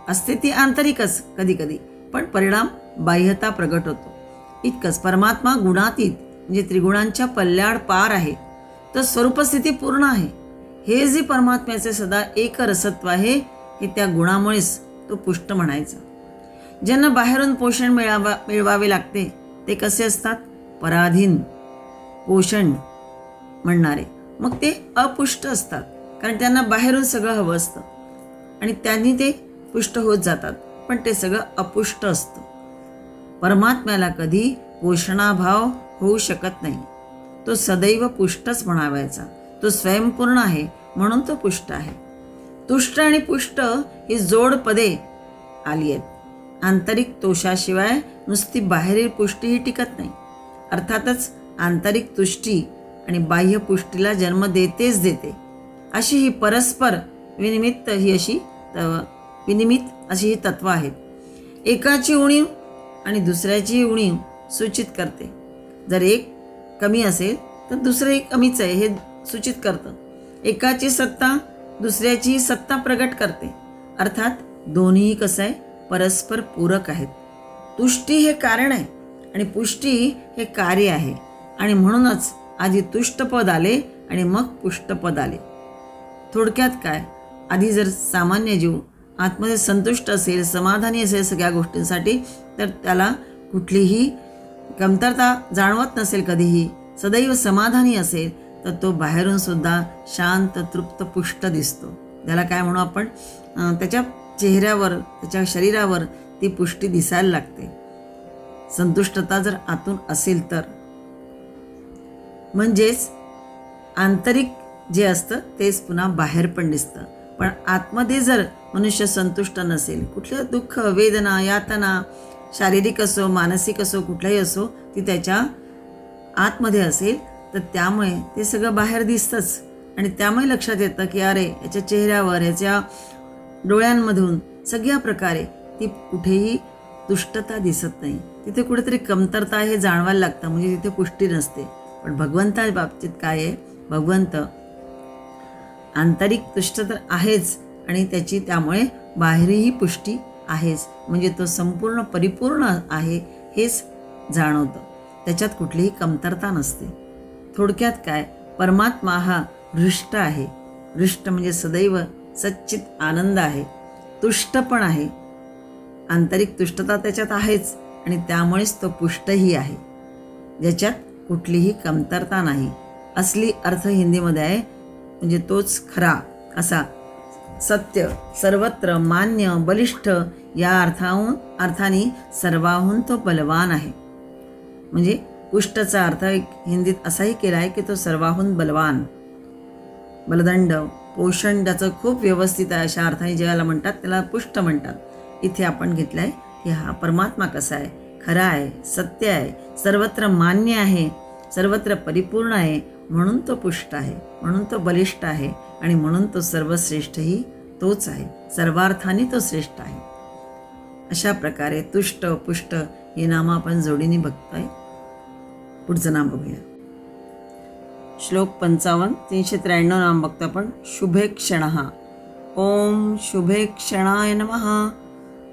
असते ती आंतरिकच कधी कधी, पण परिणाम बाह्यता प्रगट होतो इतकंच. परमात्मा गुणातीत म्हणजे त्रिगुणांच्या पल्ल्याड पार आहे. तर स्वरूपस्थिती पूर्ण आहे. हे जे परमात्म्याचे सदा एक रसत्व आहे, हे त्या गुणामुळेच तो पुष्ट म्हणायचा. ज्यांना बाहेरून पोषण मिळवावे लागते ते कसे असतात? पराधीन पोषण म्हणणारे. मग ते अपुष्ट असतात, कारण त्यांना बाहेरून सगळं हवं असतं आणि त्यांनी ते पुष्ट होत जातात, पण ते सगळं अपुष्ट असतं. परमात्म्याला कधी पोषणाभाव होऊ शकत नाही. तो सदैव पुष्टच म्हणावायचा. तो स्वयंपूर्ण आहे म्हणून तो पुष्ट आहे. तुष्ट आणि पुष्ट ही जोड पदे आली आहेत. आंतरिक तोषाशिवाय नुसती बाहेरील पुष्टी ही टिकत नाही. अर्थातच आंतरिक तुष्टी आणि बाह्य पुष्टीला जन्म देतेच देते. अशी ही परस्पर विनिमित्त अशी ही तत्व आहेत. एकाची उणीव आणि दुसऱ्याची उणीव सूचित करते. जर एक कमी असेल तर दुसरं एक कमीच आहे हे सूचित करतं. एकाची सत्ता दुसऱ्याची सत्ता प्रगट करते. अर्थात दोन्ही कसं आहे, परस्पर पूरक आहेत. तुष्टी हे कारण आहे आणि पुष्टी हे कार्य आहे, आणि म्हणूनच आधी तुष्टपद आले आणि मग पुष्टपद आले. थोडक्यात काय, आधी जर सामान्य जीव आतमध्ये संतुष्ट असेल, समाधानी असेल सगळ्या गोष्टींसाठी, तर त्याला कुठलीही कमतरता जाणवत नसेल, कधीही सदैव समाधानी असेल, तर तो बाहेरून सुद्धा शांत तृप्त पुष्ट दिसतो. त्याला काय म्हणू आपण, त्याच्या चेहऱ्यावर त्याच्या शरीरावर ती पुष्टी दिसायला लागते. संतुष्टता जर आतून असेल तर. म्हणजेच आंतरिक जे असतं तेच पुन्हा बाहेर पण दिसतं. पण आतमध्ये जर मनुष्य संतुष्ट नसेल, कुठलं दुःख वेदना यातना शारीरिक असो मानसिक असो कुठलाही असो, ती त्याच्या आतमध्ये असेल, तर त्यामुळे ते सगळं बाहेर दिसतंच. आणि त्यामुळे लक्षात येतं की अरे, याच्या चेहऱ्यावर याच्या डोळ्यांमधून सगळ्या प्रकारे ती कुठेही तुष्टता दिसत नाही. तिथे कुठेतरी कमतरता हे जाणवायला लागतं, म्हणजे तिथे पुष्टी नसते. पण भगवंता बाबतीत काय आहे, भगवंत आंतरिक तुष्ट तर आहेच आणि त्याची त्यामुळे बाहेरही पुष्टी आहेच. म्हणजे तो संपूर्ण परिपूर्ण आहे हेच जाणवतं. त्याच्यात कुठलीही कमतरता नसते. थोडक्यात काय, परमात्मा हा हृष्ट आहे. हृष्ट म्हणजे सदैव सच्चित आनंद आहे. तुष्ट पण आहे. आंतरिक तुष्टता त्याच्यात आहेच आणि त्यामुळेच तो पुष्टही आहे, ज्याच्यात कुठलीही कमतरता नाही. असली अर्थ हिंदीमध्ये आहे, म्हणजे तोच खरा असा सत्य सर्वत्र मान्य बलिष्ठ या अर्थाने सर्वाहून तो बलवान आहे. म्हणजे पुष्टचा अर्थ हिंदीत असाही केला आहे की तो सर्वाहून बलवान. बलदंड पोषण त्याचं खूप व्यवस्थित आहे अशा अर्थाने ज्याला म्हणतात त्याला पुष्ट म्हणतात. इथे आपण घेतलं आहे की हा परमात्मा कसा आहे, खरा आहे, सत्य आहे, सर्वत्र मान्य आहे, सर्वत्र परिपूर्ण आहे, म्हणून तो पुष्ट आहे, म्हणून तो बलिष्ठ आहे आणि म्हणून तो सर्वश्रेष्ठही तोच आहे. सर्वार्थाने तो श्रेष्ठ आहे. अशा प्रकारे तुष्ट पुष्ट हे नाम आपण जोडीने बघतोय. पुढचं नाम बघूया. श्लोक 55 393 नाम बघतो आपण. शुभे क्षणः. ओम शुभे क्षणाय नमः.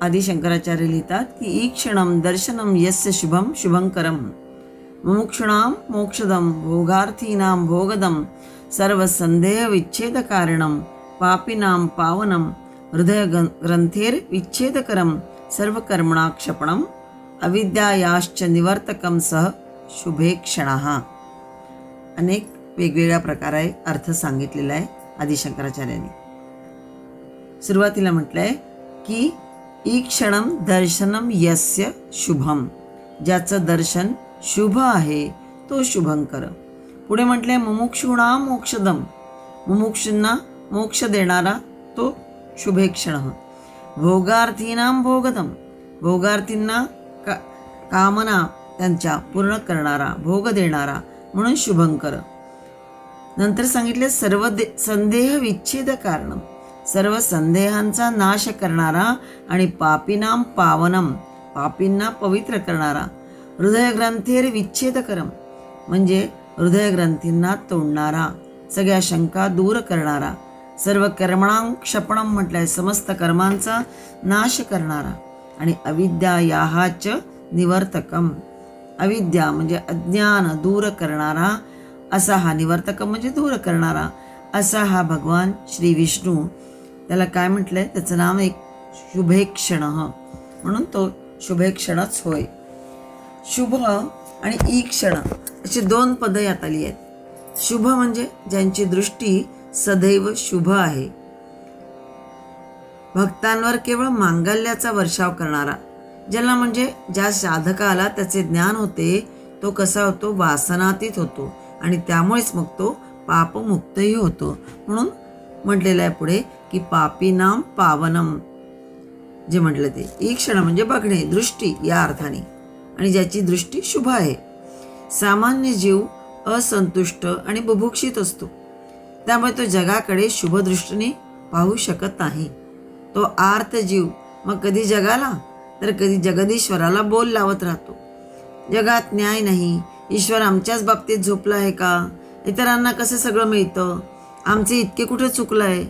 आदि शंकराचार्य लिहितात की ईक्षणं दर्शनं यस्य शुभं शुभंकरं मुमुक्षुणां मोक्षदं भोगार्थीनां भोगदं सर्वसंदेह विच्छेदकारणं पापिनां पावनं हृदय ग्रंथेर्विच्छेदकरं सर्वकर्मणा क्षपणं अविद्यायाश्च निवर्तकं सह शुभे क्षणः. अनेक वेगवेगळ्या प्रकारे अर्थ सांगितलेला आहे आदि शंकराचार्यांनी. सुरुवातीला म्हटलंय की ईक्षणं दर्शनं यस्य शुभम, ज्याचं दर्शन शुभ आहे तो शुभंकर. पुढे म्हटलंय मुमुक्षुणां मोक्षदम, मुमुक्षूंना मोक्ष देणारा तो शुभे क्षणः. भोगार्थीनां भोगदम, भोगार्थींना कामना त्यांच्या पूर्ण करणारा भोग देणारा म्हणून शुभंकर. नंतर सांगितले सर्व संदेह विच्छेद कारणम, सर्व संदेहांचा नाश करणारा आणि पापीनाम पावनम, पापींना पवित्र करणारा, हृदयग्रंथेर विच्छेदकरम म्हणजे हृदयग्रंथींना तोडणारा, सगळ्या शंका दूर करणारा, सर्व कर्मणां क्षपणम म्हटलंय, समस्त कर्मांचा नाश करणारा, आणि अविद्या याहाच निवर्तकम, अविद्या म्हणजे अज्ञान दूर करणारा असा हा, निवर्तकम म्हणजे दूर करणारा असा हा भगवान श्री विष्णू. त्याला काय म्हटलंय, त्याचं नाव एक शुभेक्षण, म्हणून तो शुभेक्षणच होय. शुभ आणि ईक्षण अशी दोन पदं यात आली आहेत. शुभ म्हणजे ज्यांची दृष्टी सदैव शुभ आहे, भक्तांवर केवळ मांगल्याचा वर्षाव करणारा, ज्याला म्हणजे ज्या साधकाला त्याचे ज्ञान होते तो कसा होतो, वासनातीत होतो, आणि त्यामुळेच मग तो पापमुक्तही होतो. म्हणून म्हटलेलं आहे पुढे की पापीनाम पावनम, जे म्हटलं ते ईक्षण म्हणजे बघणे, दृष्टी या अर्थाने, आणि ज्याची दृष्टी शुभ आहे. सामान्य जीव असंतुष्ट आणि बुभुक्षित असतो, त्यामुळे तो जगाकडे शुभदृष्टीने पाहू शकत नाही. तो आर्त जीव मग कधी जगाला तर कधी जगदीश्वराला बोल लावत राहतो. जगात न्याय नाही, ईश्वर आमच्याच बाबतीत झोपला आहे का, इतरांना कसं सगळं मिळतं, आमचे इतके कुठे चुकलं आहे.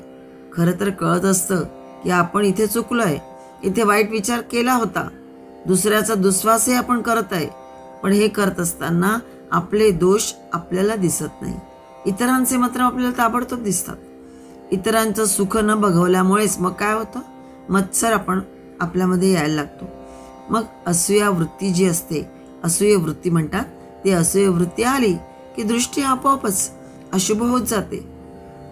खरं तर कळत असतं की आपण इथे चुकलो आहे, इथे वाईट विचार केला होता, दुसऱ्याचा दुस्वासही आपण करत आहे, पण हे करत असताना आपले दोष आपल्याला दिसत नाही, इतरांचे मात्र आपल्याला ताबडतोब दिसतात. इतरांचं सुख न बघवल्यामुळेच मग काय होतं, मत्सर आपल्यामध्ये यायला लागतो. मग असूया वृत्ती जी असते, असूय वृत्ती म्हणतात, ती असूय वृत्ती आली की दृष्टी आपोआपच अशुभ होत जाते.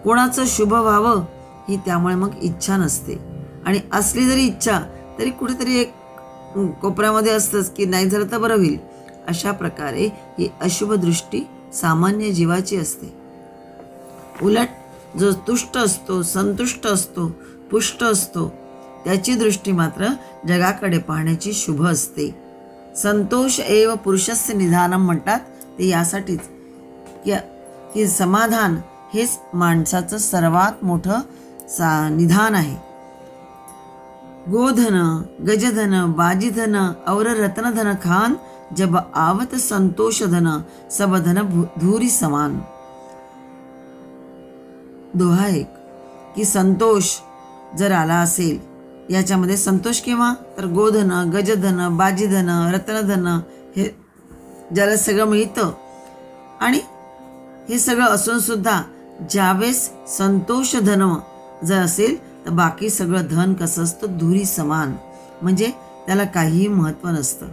कोणाचं शुभ व्हावं ही त्यामुळे मग इच्छा नसते, आणि असली जरी इच्छा तरी कुठेतरी एक कोपऱ्यामध्ये असतंच की नाही झालं तर बरं होईल. अशा प्रकारे ही अशुभ दृष्टी सामान्य जीवाची असते. उलट जो तुष्ट असतो, संतुष्ट असतो, पुष्ट असतो, त्याची दृष्टी मात्र जगाकडे पाहण्याची शुभ असते. संतोष एव पुरुषस्य निधानम म्हणतात ते यासाठीच की समाधान हेच माणसाचं सर्वात मोठं निधान आहे. गोधन गजधन बाजीधन और रत्नधन खान जब आवत संतोष धन सब धन धूरी समान. दोहा एक की संतोष जर आला असेल, याच्यामध्ये संतोष केव्हा तर गोधन गजधन बाजीधन रत्नधन हे ज्याला सगळं मिळतं, आणि हे सगळं असून सुद्धा ज्यावेळेस संतोष धन जर असेल तर बाकी सगळं धन कसं असतं, धुरी समान, म्हणजे त्याला काहीही महत्त्व नसतं.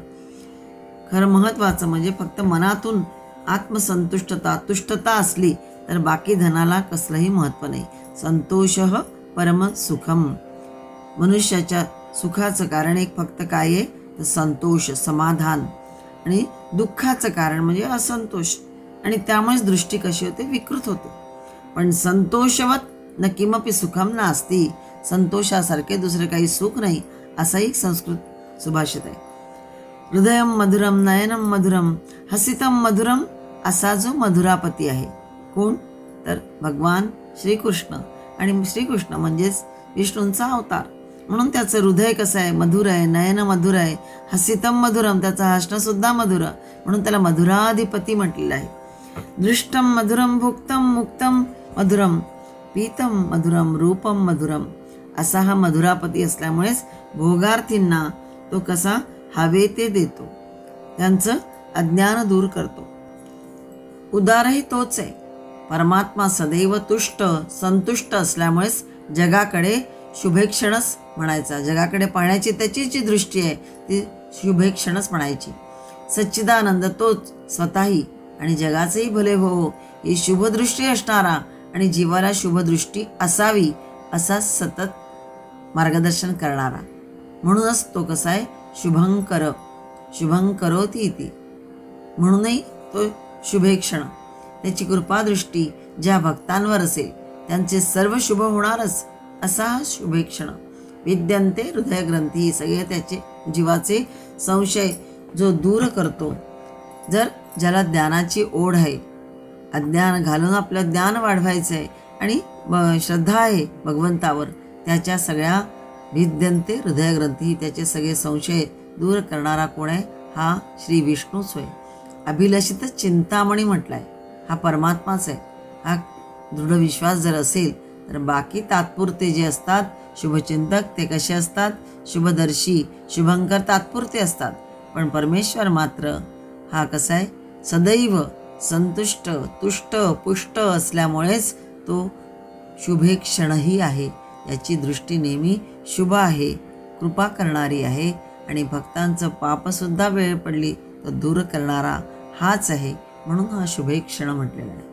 खरं महत्त्वाचं म्हणजे फक्त मनातून आत्मसंतुष्टता तुष्टता असली तर बाकी धनाला कसलंही महत्त्व नाही. संतोष परम सुखम, मनुष्याच्या सुखाचं कारण एक फक्त काय आहे तर संतोष समाधान, आणि दुःखाचं कारण म्हणजे असंतोष, आणि त्यामुळेच दृष्टी कशी होते, विकृत होते. पण संतोषवत न किमपि सुखम नास्ति, संतोषासारखे दुसरे काही सुख नाही, असा एक संस्कृत सुभाषित आहे. हृदयम मधुरम नयनम मधुरम हसितम मधुरम असा जो मधुरापती आहे, कोण तर भगवान श्रीकृष्ण, आणि श्रीकृष्ण म्हणजेच विष्णूंचा अवतार, म्हणून त्याचं हृदय कसं आहे, मधुर आहे, नयन मधुर आहे, हसितम मधुरम त्याचं हसणं सुद्धा मधुर, म्हणून त्याला मधुराधिपती म्हटलेलं आहे. दृष्टम मधुरम भुक्तम मुक्तम मधुरम पीतम मधुरम रूपम मधुरम असा हा मधुरापती असल्यामुळेच भोगार्थींना तो कसा हवे ते देतो, त्यांचं अज्ञान दूर करतो. उदारही तोच आहे. परमात्मा सदैव तुष्ट संतुष्ट असल्यामुळेच जगाकडे शुभेक्षणच म्हणायचा, जगाकडे पाहण्याची त्याची जी दृष्टी आहे ती शुभेक्षणच म्हणायची. सच्चिदानंद तोच स्वतःही आणि जगाचेही भले हो ही शुभदृष्टी असणारा आणि जीवाला शुभदृष्टी असावी असा सतत मार्गदर्शन करणारा, म्हणूनच तो कसा आहे शुभंकर, शुभंकरोती इति, म्हणूनही तो शुभेक्षण. त्याची कृपादृष्टी ज्या भक्तांवर असेल त्यांचे सर्व शुभ होणारच असा हा शुभेक्षण. विद्यंते हृदयग्रंथी, सगळे त्याचे जीवाचे संशय जो दूर करतो. जर ज्याला ज्ञानाची ओढ आहे, अज्ञान घालून आपलं ज्ञान वाढवायचं आहे आणि श्रद्धा आहे भगवंतावर, त्याच्या सगळ्या विद्यंते हृदयग्रंथी त्याचे सगळे संशय दूर करणारा कोण आहे? हा श्री विष्णूच होय. अभिलषित चिंतामणी म्हटलाय, हा परमात्माच आहे. हा दृढ विश्वास जर असेल तर बाकी तात्पुरते जे असतात शुभचिंतक ते कसे असतात? शुभदर्शी, शुभंकर तात्पुरते असतात. पण परमेश्वर मात्र हा कसा आहे? सदैव संतुष्ट, तुष्ट, पुष्ट असल्यामुळेच तो शुभेक्षणही आहे. याची दृष्टी नेहमी शुभ आहे, कृपा करणारी आहे आणि भक्तांचं पापसुद्धा वेळ पडली तर दूर करणारा हाच आहे. म्हणून हा शुभेक्षण म्हटलेला आहे.